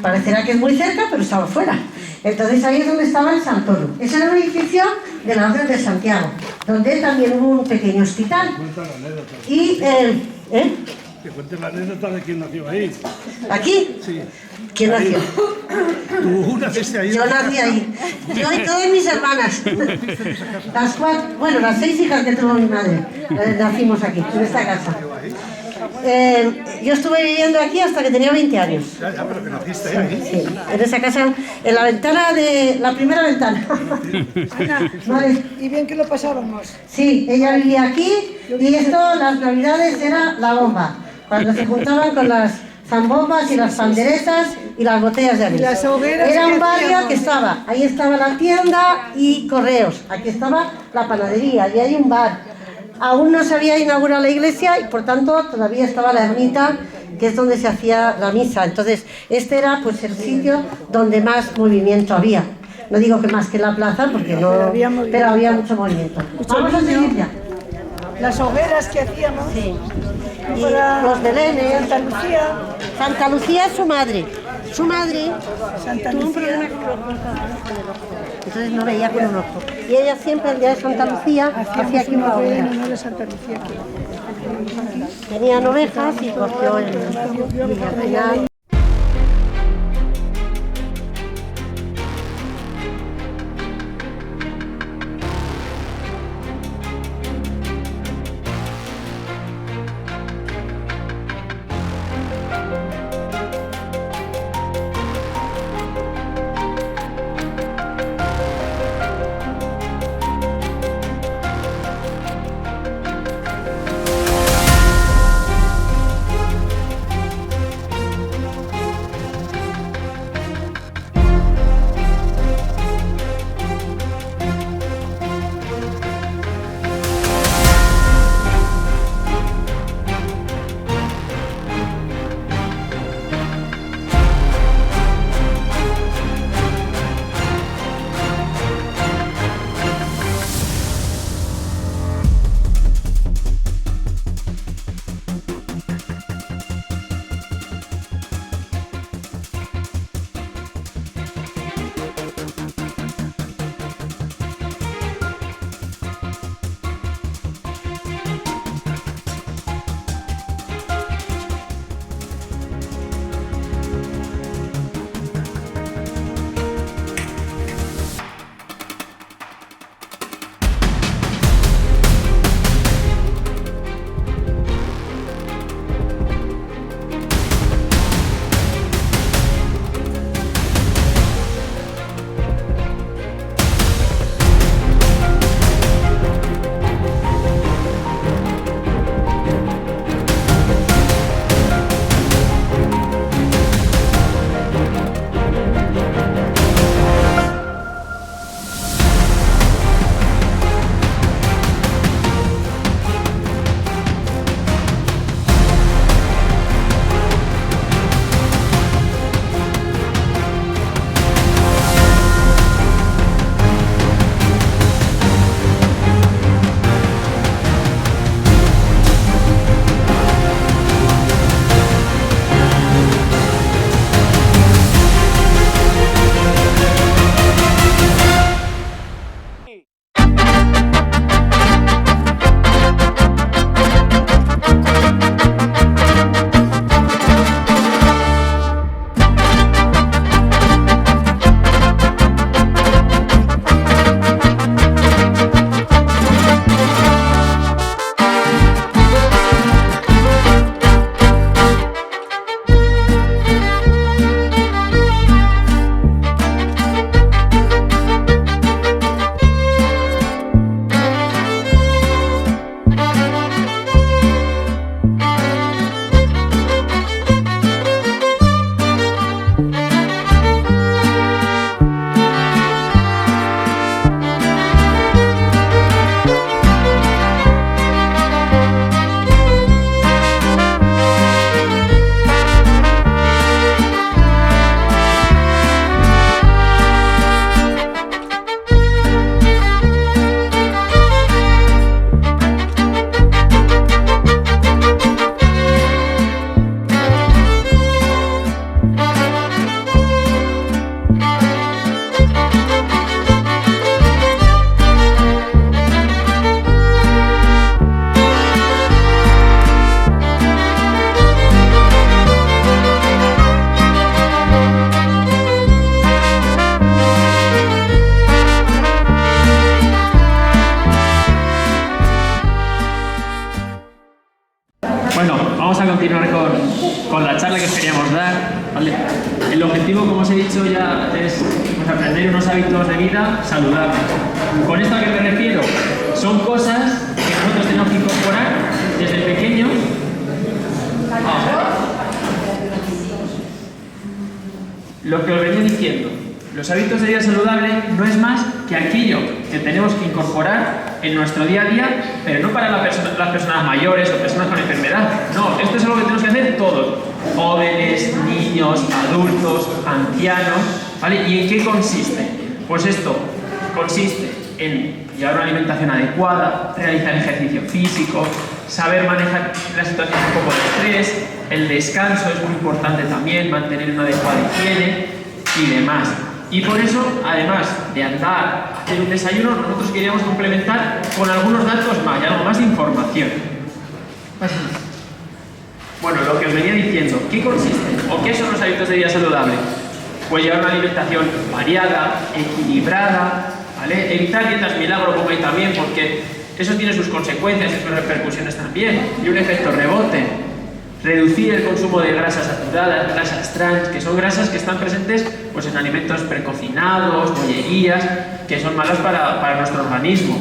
Parecerá que es muy cerca, pero estaba fuera. Entonces ahí es donde estaba el Santoro. Ese era un edificio de la Orden de Santiago, donde también hubo un pequeño hospital. Y Que cuentes la anécdota de quién nació ahí. ¿Aquí? Sí. ¿Quién nació? Tú naciste ahí. Yo nací ahí. Yo y todas mis hermanas. Las 6 hijas que tuvo mi madre, nacimos aquí, en esta casa. Yo estuve viviendo aquí hasta que tenía 20 años. Ya, pero que naciste ahí. Sí, en esa casa, en la ventana de... la primera ventana. Ana, Vale. y bien que lo pasábamos. Sí, ella vivía aquí y esto, las navidades, era la bomba. Cuando se juntaban con las zambombas y las panderetas y las botellas de anís. Las hogueras Era un que barrio hacíamos. que estaba, ahí estaba la tienda y correos, aquí estaba la panadería y hay un bar. Aún no se había inaugurado la iglesia y por tanto todavía estaba la ermita, que es donde se hacía la misa. Entonces este era pues el sitio donde más movimiento había. No digo que más que la plaza porque no, pero había mucho movimiento. Vamos a seguir ya. Las hogueras que hacíamos. Sí. Y Para los belenes. Santa Lucía. Santa Lucía es su madre. Su madre Santa tuvo un Lucía. problema con el ojo. entonces no veía con un ojo. Y ella siempre el día de Santa Lucía hacía aquí una hoguera. de Santa Lucía aquí. Tenían ovejas y cogió el... y al final... vamos a continuar con la charla que os queríamos dar, ¿vale? El objetivo, como os he dicho ya, es pues, aprender unos hábitos de vida saludables. ¿Con esto a qué me refiero? Son cosas que nosotros tenemos que incorporar desde pequeños. Lo que os venía diciendo, los hábitos de vida saludable no es más que aquello que tenemos que incorporar en nuestro día a día, pero no para las personas mayores o personas con enfermedad. No, esto es algo que tenemos que hacer todos, jóvenes, niños, adultos, ancianos, ¿vale? ¿Y en qué consiste? Pues esto consiste en llevar una alimentación adecuada, realizar ejercicio físico, saber manejar las situaciones un poco de estrés, el descanso es muy importante también, mantener una adecuada higiene y demás. Y por eso, además de andar a hacer un desayuno, nosotros queríamos complementar con algunos datos más y algo más de información. Bueno, lo que os venía diciendo, ¿qué consisten o qué son los hábitos de vida saludable? Pues llevar una alimentación variada, equilibrada, ¿vale? Evitar dietas milagro como hay también, porque eso tiene sus consecuencias y sus repercusiones también, y un efecto rebote. Reducir el consumo de grasas saturadas, grasas trans, que son grasas que están presentes pues, en alimentos precocinados, bollerías, que son malas para nuestro organismo.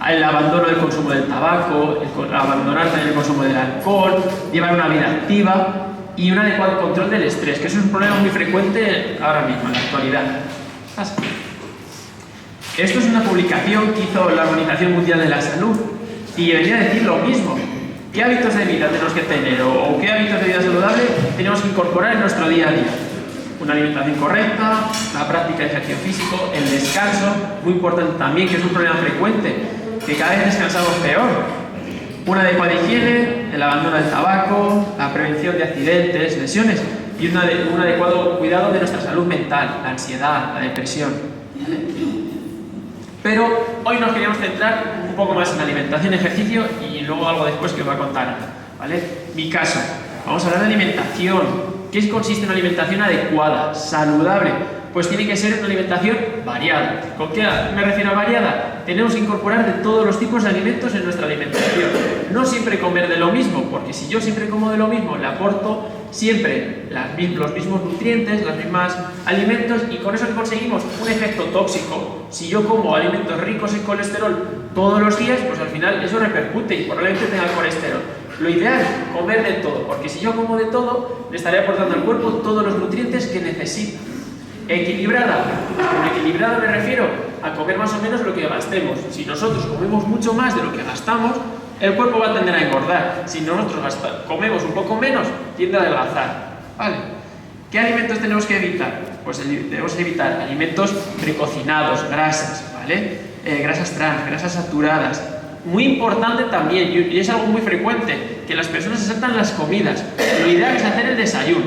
El abandono del consumo del tabaco, abandonar también el consumo del alcohol, llevar una vida activa y un adecuado control del estrés, que eso es un problema muy frecuente ahora mismo, en la actualidad. Esto es una publicación que hizo la Organización Mundial de la Salud y venía a decir lo mismo. ¿Qué hábitos de vida tenemos que tener o qué hábitos de vida saludable tenemos que incorporar en nuestro día a día? Una alimentación correcta, la práctica de ejercicio físico, el descanso, muy importante también, que es un problema frecuente, que cada vez descansamos peor. Una adecuada higiene, el abandono del tabaco, la prevención de accidentes, lesiones y un adecuado cuidado de nuestra salud mental, la ansiedad, la depresión. Pero hoy nos queríamos centrar un poco más en alimentación, ejercicio y luego algo después que os voy a contar, ¿vale? Mi caso, vamos a hablar de alimentación. ¿Qué consiste en una alimentación adecuada, saludable? Pues tiene que ser una alimentación variada. ¿Con qué me refiero a variada? Tenemos que incorporar de todos los tipos de alimentos en nuestra alimentación. No siempre comer de lo mismo, porque si yo siempre como de lo mismo, le aporto siempre los mismos nutrientes, los mismos alimentos, y con eso conseguimos un efecto tóxico. Si yo como alimentos ricos en colesterol todos los días, pues al final eso repercute y probablemente tenga colesterol. Lo ideal es comer de todo, porque si yo como de todo, le estaré aportando al cuerpo todos los nutrientes que necesita. Equilibrada. Con equilibrada me refiero a comer más o menos lo que gastemos. Si nosotros comemos mucho más de lo que gastamos, el cuerpo va a tender a engordar. Si nosotros comemos un poco menos, tiende a adelgazar. ¿Vale? ¿Qué alimentos tenemos que evitar? Pues debemos evitar alimentos precocinados, grasas, ¿vale? Grasas trans, grasas saturadas. Muy importante también, y es algo muy frecuente, que las personas se saltan las comidas. Lo ideal es hacer el desayuno,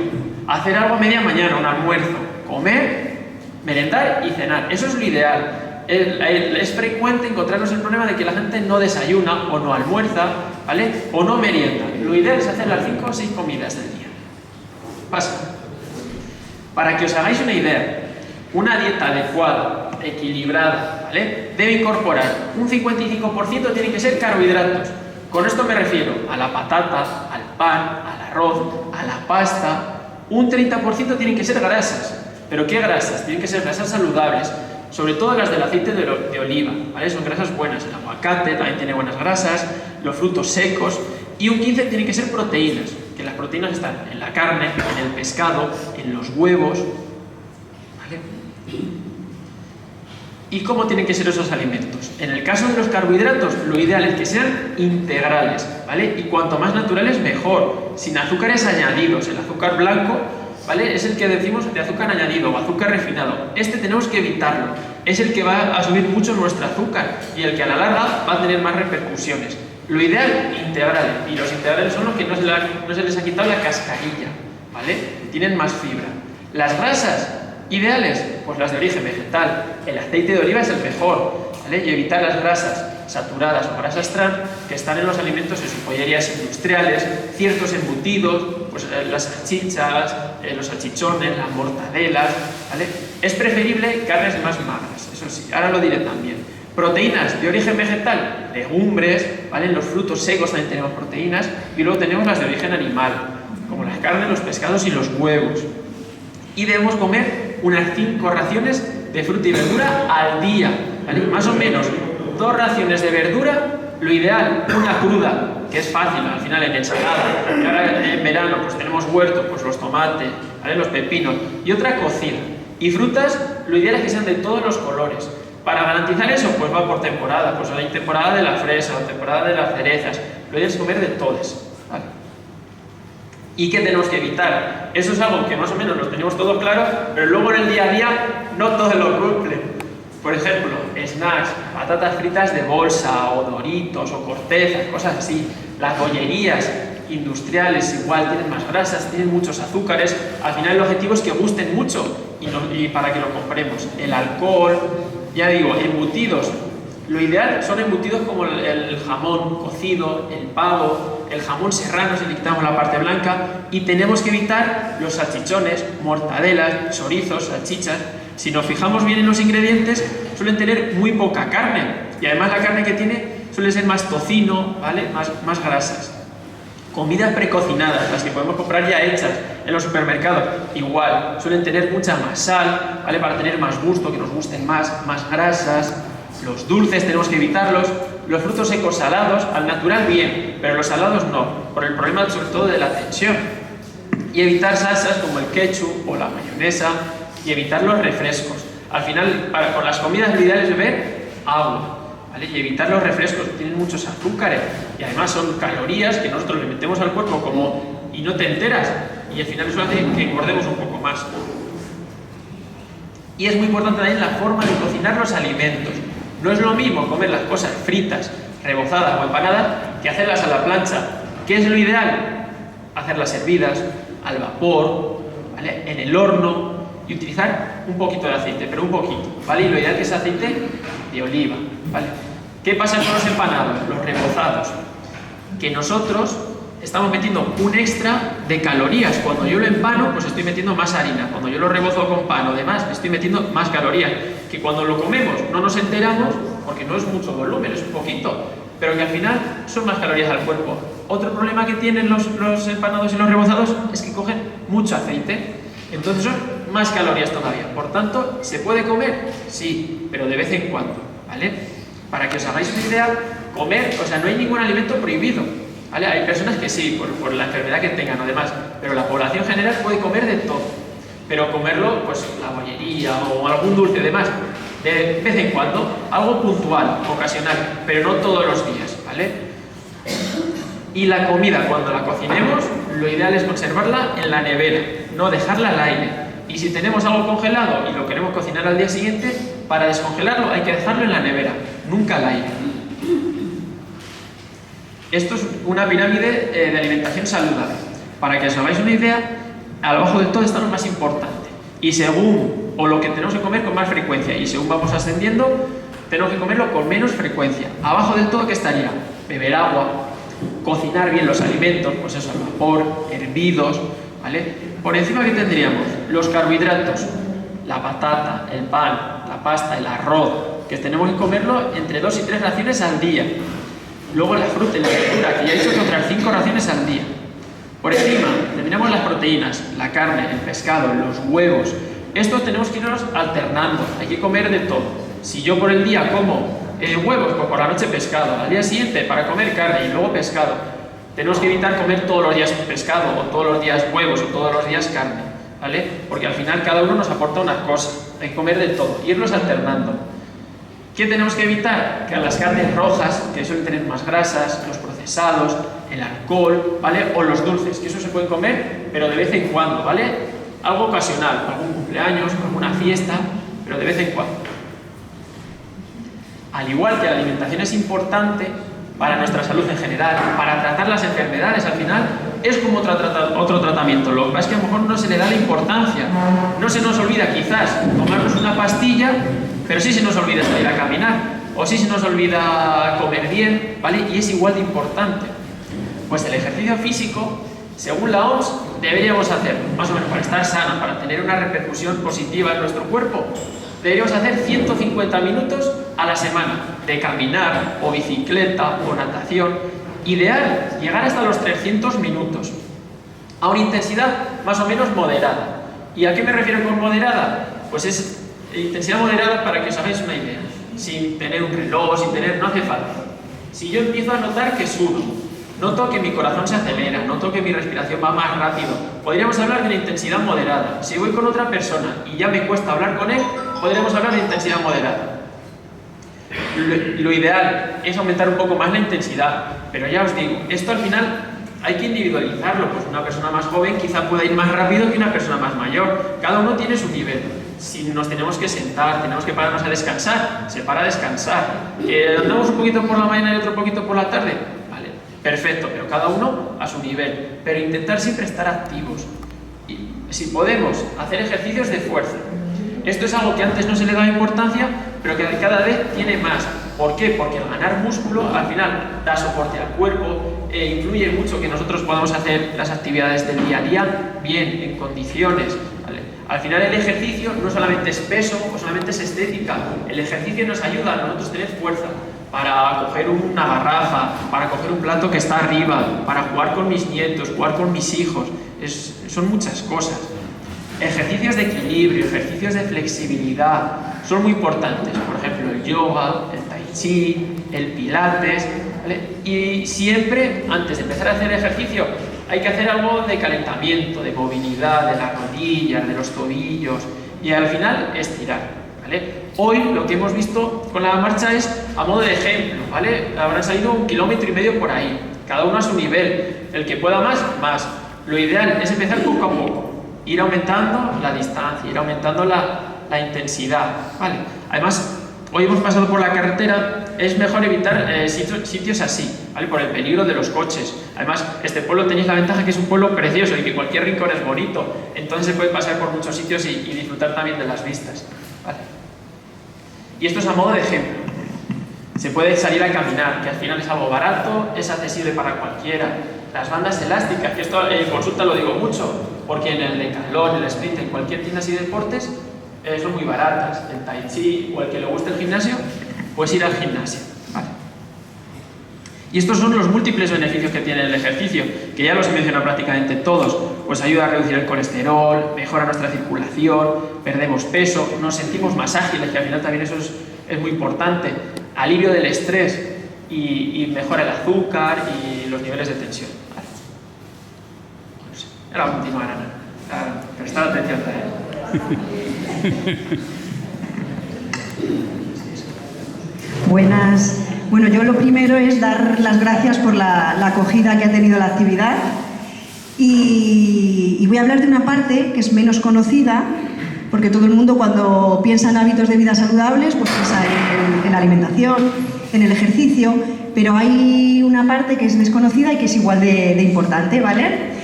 hacer algo a media mañana, un almuerzo, comer, merendar y cenar. Eso es lo ideal. Es frecuente encontrarnos el problema de que la gente no desayuna o no almuerza, ¿vale? O no merienda. Lo ideal es hacer las 5 o 6 comidas del día. Pasa. Para que os hagáis una idea, una dieta adecuada, equilibrada, ¿vale? Debe incorporar un 55% tienen que ser carbohidratos. Con esto me refiero a la patata, al pan, al arroz, a la pasta. Un 30% tienen que ser grasas. ¿Pero qué grasas? Tienen que ser grasas saludables, sobre todo las del aceite de oliva, ¿vale? Son grasas buenas. El aguacate también tiene buenas grasas, los frutos secos. Y un 15% tienen que ser proteínas, que las proteínas están en la carne, en el pescado, en los huevos, ¿vale? ¿Y cómo tienen que ser esos alimentos? En el caso de los carbohidratos, lo ideal es que sean integrales, ¿vale? Y cuanto más naturales, mejor, sin azúcares añadidos. El azúcar blanco, ¿vale? Es el que decimos de azúcar añadido o azúcar refinado. Este tenemos que evitarlo. Es el que va a subir mucho nuestro azúcar y el que a la larga va a tener más repercusiones. Lo ideal, integrales. Y los integrales son los que no se les ha quitado la cascarilla, ¿vale? Tienen más fibra. Las grasas ideales, pues las de origen vegetal. El aceite de oliva es el mejor, ¿vale? Y evitar las grasas saturadas o grasas trans que están en los alimentos en sus pollerías industriales, ciertos embutidos, pues las salchichas, los salchichones, las mortadelas, ¿vale? Es preferible carnes más magras, eso sí, ahora lo diré también. Proteínas de origen vegetal, legumbres, ¿vale? En los frutos secos también tenemos proteínas, y luego tenemos las de origen animal, como las carnes, los pescados y los huevos. Y debemos comer unas 5 raciones de fruta y verdura al día, ¿vale? Más o menos 2 raciones de verdura, lo ideal, una cruda, que es fácil, al final en ensalada, y ahora en verano pues tenemos huertos, pues los tomates, ¿vale? Los pepinos, y otra cocida. Y frutas, lo ideal es que sean de todos los colores. Para garantizar eso, pues va por temporada, pues hay temporada de la fresa, o temporada de las cerezas, lo ideal es comer de todas, ¿vale? ¿Y qué tenemos que evitar? Eso es algo que más o menos lo tenemos todo claro, pero luego en el día a día no todos lo cumplen. Por ejemplo, snacks, patatas fritas de bolsa, o doritos, o cortezas, cosas así. Las bollerías, industriales igual, tienen más grasas, tienen muchos azúcares. Al final el objetivo es que gusten mucho y para que lo compremos. El alcohol, ya digo, embutidos. Lo ideal son embutidos como el jamón cocido, el pavo, el jamón serrano si le quitamos la parte blanca, y tenemos que evitar los salchichones, mortadelas, chorizos, salchichas. Si nos fijamos bien en los ingredientes, suelen tener muy poca carne, y además la carne que tiene suele ser más tocino, ¿vale? Más grasas. Comidas precocinadas, las que podemos comprar ya hechas en los supermercados, igual, suelen tener mucha más sal, ¿vale? Para tener más gusto, que nos gusten más grasas. Los dulces tenemos que evitarlos. Los frutos secos salados, al natural bien, pero los salados no, por el problema sobre todo de la tensión. Y evitar salsas como el ketchup o la mayonesa, y evitar los refrescos. Al final, con las comidas lo ideal es beber agua, ¿vale? Y evitar los refrescos, tienen muchos azúcares y además son calorías que nosotros le metemos al cuerpo y no te enteras, y al final eso hace que engordemos un poco más. Y es muy importante también la forma de cocinar los alimentos. No es lo mismo comer las cosas fritas, rebozadas o empanadas que hacerlas a la plancha. ¿Qué es lo ideal? Hacerlas hervidas, al vapor, ¿vale? En el horno, y utilizar un poquito de aceite, pero un poquito, ¿vale? Y lo ideal es que sea aceite de oliva, ¿vale? ¿Qué pasa con los empanados, los rebozados? Que nosotros estamos metiendo un extra de calorías. Cuando yo lo empano, pues estoy metiendo más harina. Cuando yo lo rebozo con pan o demás, estoy metiendo más calorías. Que cuando lo comemos no nos enteramos, porque no es mucho volumen, es un poquito, pero que al final son más calorías al cuerpo. Otro problema que tienen los empanados y los rebozados es que cogen mucho aceite, entonces son más calorías todavía. Por tanto, ¿se puede comer? Sí, pero de vez en cuando, ¿vale? Para que os hagáis una idea, comer, o sea, no hay ningún alimento prohibido, ¿vale? Hay personas que sí, por la enfermedad que tengan además, pero la población general puede comer de todo, pero comerlo, pues la bollería o algún dulce de más, de vez en cuando, algo puntual, ocasional, pero no todos los días, ¿vale? Y la comida, cuando la cocinemos, lo ideal es conservarla en la nevera, no dejarla al aire. Y si tenemos algo congelado y lo queremos cocinar al día siguiente, para descongelarlo hay que dejarlo en la nevera, nunca al aire. Esto es una pirámide de alimentación saludable. Para que os hagáis una idea, abajo del todo está lo más importante. Y según, o lo que tenemos que comer con más frecuencia, y según vamos ascendiendo, tenemos que comerlo con menos frecuencia. Abajo del todo, ¿qué estaría? Beber agua, cocinar bien los alimentos, pues eso, al vapor, hervidos, ¿vale? Por encima, ¿qué tendríamos? Los carbohidratos, la patata, el pan, la pasta, el arroz, que tenemos que comerlo entre 2 y 3 raciones al día. Luego la fruta y la verdura, que ya he dicho que otras 5 raciones al día. Por encima, terminamos las proteínas, la carne, el pescado, los huevos. Esto tenemos que irnos alternando, hay que comer de todo. Si yo por el día como huevos, pues por la noche pescado, al día siguiente para comer carne y luego pescado. Tenemos que evitar comer todos los días pescado, o todos los días huevos, o todos los días carne, ¿vale? Porque al final cada uno nos aporta una cosa, hay que comer de todo, irnos alternando. ¿Qué tenemos que evitar? Que a las carnes rojas, que suelen tener más grasas, los procesados, el alcohol, ¿vale? O los dulces, que eso se pueden comer, pero de vez en cuando, ¿vale? Algo ocasional, algún cumpleaños, alguna fiesta, pero de vez en cuando. Al igual que la alimentación es importante para nuestra salud en general, para tratar las enfermedades, al final es como otro tratamiento. Lo que pasa es que a lo mejor no se le da la importancia. No se nos olvida quizás tomarnos una pastilla, pero sí se nos olvida salir a caminar, o sí se nos olvida comer bien, ¿vale? Y es igual de importante. Pues el ejercicio físico, según la OMS, deberíamos hacer, más o menos para estar sanos, para tener una repercusión positiva en nuestro cuerpo, deberíamos hacer 150 minutos a la semana de caminar, o bicicleta, o natación. Ideal, llegar hasta los 300 minutos, a una intensidad más o menos moderada. ¿Y a qué me refiero con moderada? Pues es intensidad moderada para que os hagáis una idea, sin tener un reloj, sin tener, no hace falta. Si yo empiezo a notar que sudo, noto que mi corazón se acelera, noto que mi respiración va más rápido, podríamos hablar de una intensidad moderada. Si voy con otra persona y ya me cuesta hablar con él, podríamos hablar de intensidad moderada. Lo ideal es aumentar un poco más la intensidad, pero ya os digo, esto al final hay que individualizarlo. Pues una persona más joven quizá pueda ir más rápido que una persona más mayor. Cada uno tiene su nivel. Si nos tenemos que sentar, tenemos que pararnos a descansar, se para a descansar. Que andamos un poquito por la mañana y otro poquito por la tarde, vale. perfecto, pero cada uno a su nivel. Pero intentar siempre estar activos. Y si podemos, hacer ejercicios de fuerza. Esto es algo que antes no se le daba importancia, pero que cada vez tiene más. ¿Por qué? Porque el ganar músculo al final da soporte al cuerpo, influye mucho que nosotros podamos hacer las actividades del día a día bien, en condiciones. ¿Vale? Al final el ejercicio no solamente es peso o solamente es estética, el ejercicio nos ayuda a nosotros tener fuerza para coger una garrafa, para coger un plato que está arriba, para jugar con mis nietos, jugar con mis hijos, son muchas cosas. Ejercicios de equilibrio, ejercicios de flexibilidad son muy importantes, por ejemplo el yoga, el tai chi, el pilates, ¿vale? Y siempre antes de empezar a hacer ejercicio hay que hacer algo de calentamiento, de movilidad, de las rodillas, de los tobillos y al final estirar, ¿vale? Hoy lo que hemos visto con la marcha es a modo de ejemplo, ¿vale? Habrán salido 1,5 kilómetros por ahí, cada uno a su nivel, el que pueda más, más. Lo ideal es empezar poco a poco, ir aumentando la distancia, ir aumentando la intensidad, ¿vale? Además, hoy hemos pasado por la carretera, es mejor evitar sitios así, ¿vale? Por el peligro de los coches. Además, este pueblo tenéis la ventaja que es un pueblo precioso y que cualquier rincón es bonito, entonces se puede pasar por muchos sitios y disfrutar también de las vistas, ¿vale? Y esto es a modo de ejemplo. Se puede salir a caminar, que al final es algo barato, es accesible para cualquiera. Las bandas elásticas, que esto en consulta lo digo mucho, porque en el Decathlon, el Sprint, en cualquier tienda así de deportes, son muy baratas. El tai chi o el que le guste el gimnasio, pues ir al gimnasio, ¿vale? Y estos son los múltiples beneficios que tiene el ejercicio, que ya los he mencionado prácticamente todos. Pues ayuda a reducir el colesterol, mejora nuestra circulación, perdemos peso, nos sentimos más ágiles, que al final también eso es muy importante. Alivio del estrés y mejora el azúcar y los niveles de tensión, ¿vale? No sé, ahora continuar, Ana. Prestar atención también. Buenas. Bueno, yo lo primero es dar las gracias por la acogida que ha tenido la actividad y voy a hablar de una parte que es menos conocida, porque todo el mundo cuando piensa en hábitos de vida saludables pues piensa en la alimentación, en el ejercicio, pero hay una parte que es desconocida y que es igual de importante, ¿vale?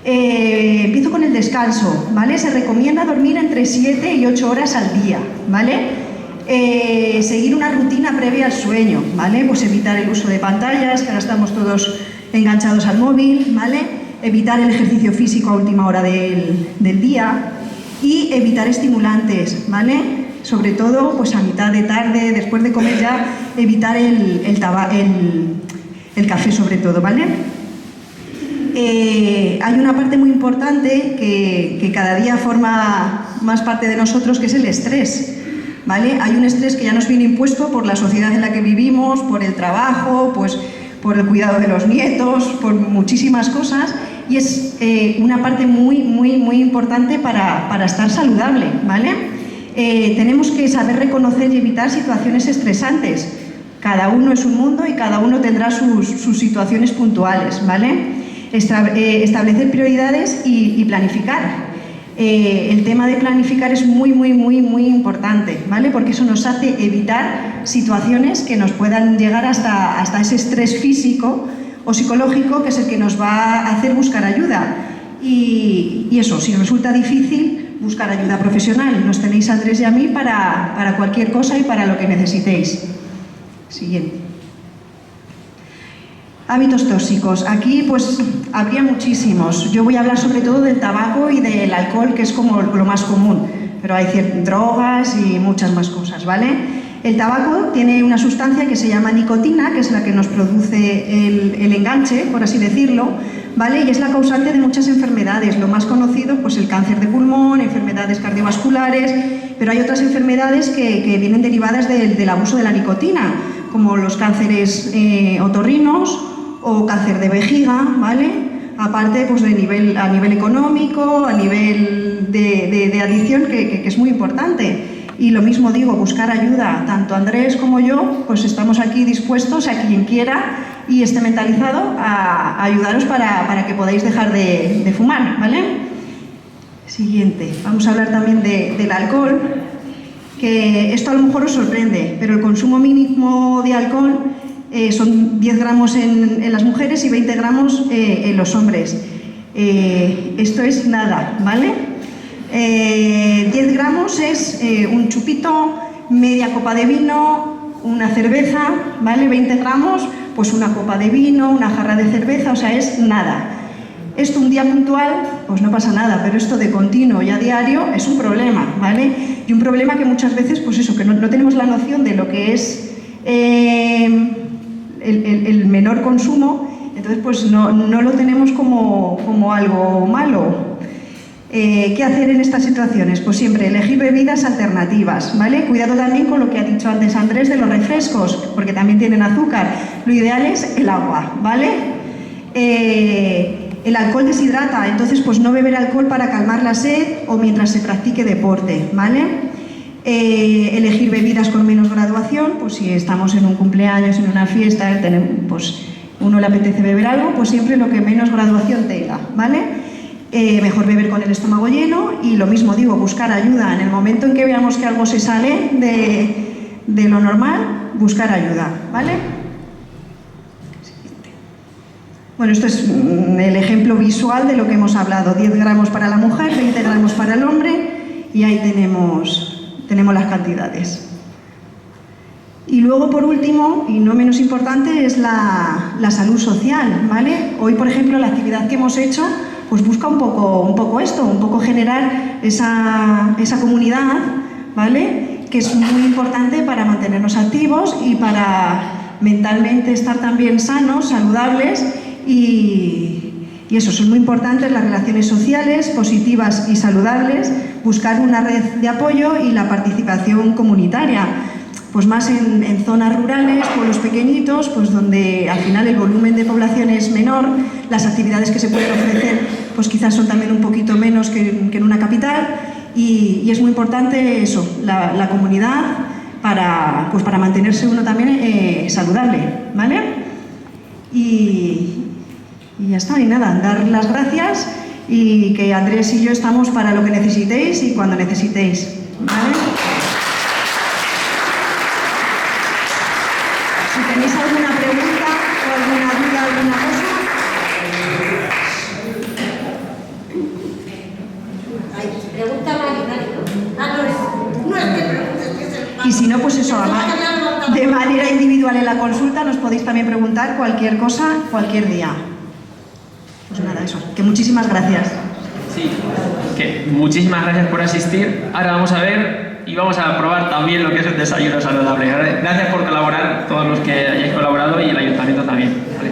Empiezo con el descanso, ¿vale? Se recomienda dormir entre 7 y 8 horas al día, ¿vale? Seguir una rutina previa al sueño, ¿vale? Pues evitar el uso de pantallas, que ahora estamos todos enganchados al móvil, ¿vale? Evitar el ejercicio físico a última hora del día y evitar estimulantes, ¿vale? Sobre todo, pues a mitad de tarde, después de comer ya, evitar el café sobre todo, ¿vale? Hay una parte muy importante que cada día forma más parte de nosotros, que es el estrés, ¿vale? Hay un estrés que ya nos viene impuesto por la sociedad en la que vivimos, por el trabajo, pues por el cuidado de los nietos, por muchísimas cosas, y es una parte muy importante para estar saludable, ¿vale? Tenemos que saber reconocer y evitar situaciones estresantes. Cada uno es un mundo y cada uno tendrá sus situaciones puntuales, ¿vale? Establecer prioridades y planificar. El tema de planificar es muy importante, ¿vale? Porque eso nos hace evitar situaciones que nos puedan llegar hasta ese estrés físico o psicológico, que es el que nos va a hacer buscar ayuda. Y eso, si resulta difícil, buscar ayuda profesional. Nos tenéis a Andrés y a mí para cualquier cosa y para lo que necesitéis. Siguiente. Hábitos tóxicos. Aquí pues habría muchísimos. Yo voy a hablar sobre todo del tabaco y del alcohol, que es como lo más común, pero hay drogas y muchas más cosas, ¿vale? El tabaco tiene una sustancia que se llama nicotina, que es la que nos produce el enganche, por así decirlo, ¿vale? Y es la causante de muchas enfermedades. Lo más conocido, pues el cáncer de pulmón, enfermedades cardiovasculares, pero hay otras enfermedades que vienen derivadas del abuso de la nicotina, como los cánceres otorrinos o cáncer de vejiga, ¿vale? Aparte, pues a nivel económico, a nivel de adicción, que es muy importante. Y lo mismo digo, buscar ayuda. Tanto Andrés como yo, pues estamos aquí dispuestos a quien quiera y esté mentalizado a ayudaros para que podáis dejar de fumar, ¿vale? Siguiente. Vamos a hablar también del alcohol, que esto a lo mejor os sorprende, pero el consumo mínimo de alcohol son 10 gramos en las mujeres y 20 gramos en los hombres. Esto es nada, ¿vale? 10 gramos es un chupito, media copa de vino, una cerveza, ¿vale? 20 gramos, pues una copa de vino, una jarra de cerveza, o sea, es nada. Esto un día puntual, pues no pasa nada, pero esto de continuo y a diario es un problema, ¿vale? Y un problema que muchas veces, pues eso, que no tenemos la noción de lo que es el menor consumo, entonces pues no lo tenemos como algo malo. ¿Qué hacer en estas situaciones? Pues siempre elegir bebidas alternativas, ¿vale? Cuidado también con lo que ha dicho antes Andrés de los refrescos, porque también tienen azúcar. Lo ideal es el agua, ¿vale? El alcohol deshidrata, entonces pues no beber alcohol para calmar la sed o mientras se practique deporte, ¿vale? Elegir bebidas con menos graduación, pues si estamos en un cumpleaños, en una fiesta, pues uno le apetece beber algo, pues siempre lo que menos graduación tenga, ¿vale? Mejor beber con el estómago lleno y lo mismo digo, buscar ayuda. En el momento en que veamos que algo se sale de lo normal, buscar ayuda, ¿vale? Bueno, esto es el ejemplo visual de lo que hemos hablado. 10 gramos para la mujer, 20 gramos para el hombre y ahí tenemos las cantidades. Y luego, por último, y no menos importante, es la salud social, ¿vale? Hoy, por ejemplo, la actividad que hemos hecho pues busca un poco esto, un poco generar esa comunidad, ¿vale? Que es muy importante para mantenernos activos y para mentalmente estar también sanos, saludables y eso, son muy importantes las relaciones sociales, positivas y saludables, buscar una red de apoyo y la participación comunitaria. Pues más en zonas rurales, pueblos pequeñitos, pues donde al final el volumen de población es menor, las actividades que se pueden ofrecer pues quizás son también un poquito menos que en una capital y es muy importante eso, la comunidad para mantenerse uno también saludable, ¿vale? Y ya está, y nada, dar las gracias y que Andrés y yo estamos para lo que necesitéis y cuando necesitéis, ¿vale? Si tenéis alguna pregunta o alguna duda, alguna cosa. Pregunta no es que preguntes, que es el... Y si no, pues eso, de manera individual en la consulta nos podéis también preguntar cualquier cosa, cualquier día. Pues nada, eso, que muchísimas gracias. Sí, que muchísimas gracias por asistir. Ahora vamos a ver y vamos a probar también lo que es el desayuno saludable. Gracias por colaborar, todos los que hayáis colaborado y el ayuntamiento también. ¿Vale?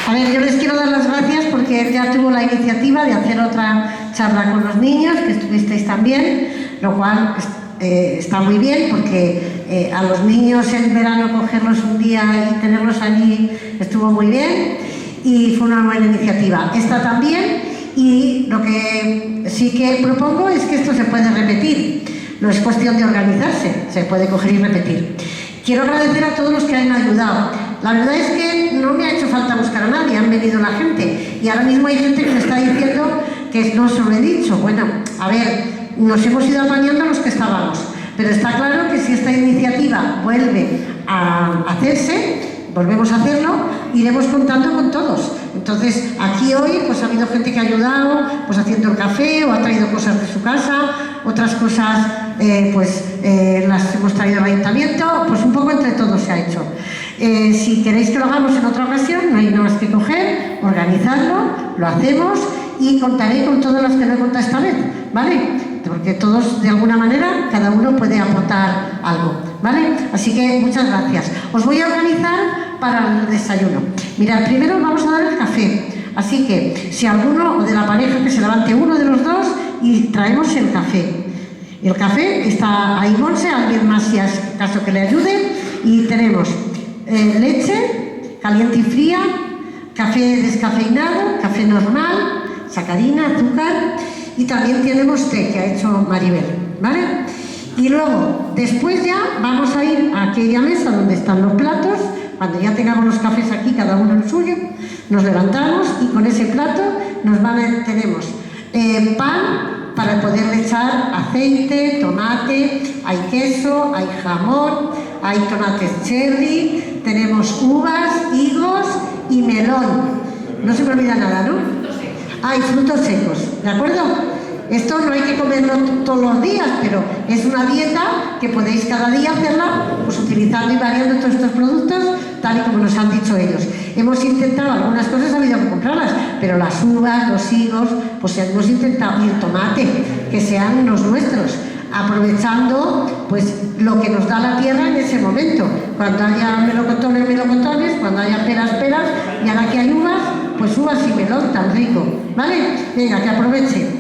A ver, yo les quiero dar las gracias porque él ya tuvo la iniciativa de hacer otra charla con los niños, que estuvisteis también, lo cual está muy bien porque a los niños en verano cogerlos un día y tenerlos allí estuvo muy bien y fue una buena iniciativa. Esta también, y lo que sí que propongo es que esto se puede repetir, no es cuestión de organizarse, se puede coger y repetir. Quiero agradecer a todos los que han ayudado. La verdad es que no me ha hecho falta buscar a nadie, han venido la gente y ahora mismo hay gente que me está diciendo que no se lo he dicho. Bueno, a ver, nos hemos ido apañando los que estábamos, pero está claro que si esta iniciativa vuelve a hacerse, volvemos a hacerlo, iremos contando con todos. Entonces, aquí hoy pues ha habido gente que ha ayudado pues haciendo el café o ha traído cosas de su casa, otras cosas las hemos traído al ayuntamiento, pues un poco entre todos se ha hecho. Si queréis que lo hagamos en otra ocasión, no hay nada más que coger, organizarlo, lo hacemos y contaré con todas las que no he contado esta vez, ¿vale? Porque todos, de alguna manera, cada uno puede aportar algo, ¿vale? Así que muchas gracias. Os voy a organizar para el desayuno. Mirad, primero vamos a dar el café, así que si alguno de la pareja que se levante uno de los dos y traemos el café. El café está ahí, Monse, alguien más si es caso que le ayude, y tenemos leche caliente y fría, café descafeinado, café normal, sacarina, azúcar, y también tenemos té que ha hecho Maribel, ¿vale? Y luego, después ya vamos a ir a aquella mesa donde están los platos. Cuando ya tengamos los cafés aquí, cada uno el suyo, nos levantamos y con ese plato tenemos pan para poderle echar aceite, tomate, hay queso, hay jamón, hay tomates cherry, tenemos uvas, higos y melón. No se me olvida nada, ¿no? Hay frutos secos, ¿de acuerdo? Esto no hay que comerlo todos los días, pero es una dieta que podéis cada día hacerla, pues utilizando y variando todos estos productos, tal y como nos han dicho ellos. Hemos intentado, algunas cosas ha habido que comprarlas, pero las uvas, los higos, pues hemos intentado, y el tomate, que sean los nuestros, aprovechando pues lo que nos da la tierra en ese momento. Cuando haya melocotones, melocotones, cuando haya peras, peras, y ahora que hay uvas, pues uvas y melón tan rico, ¿vale? Venga, que aproveche.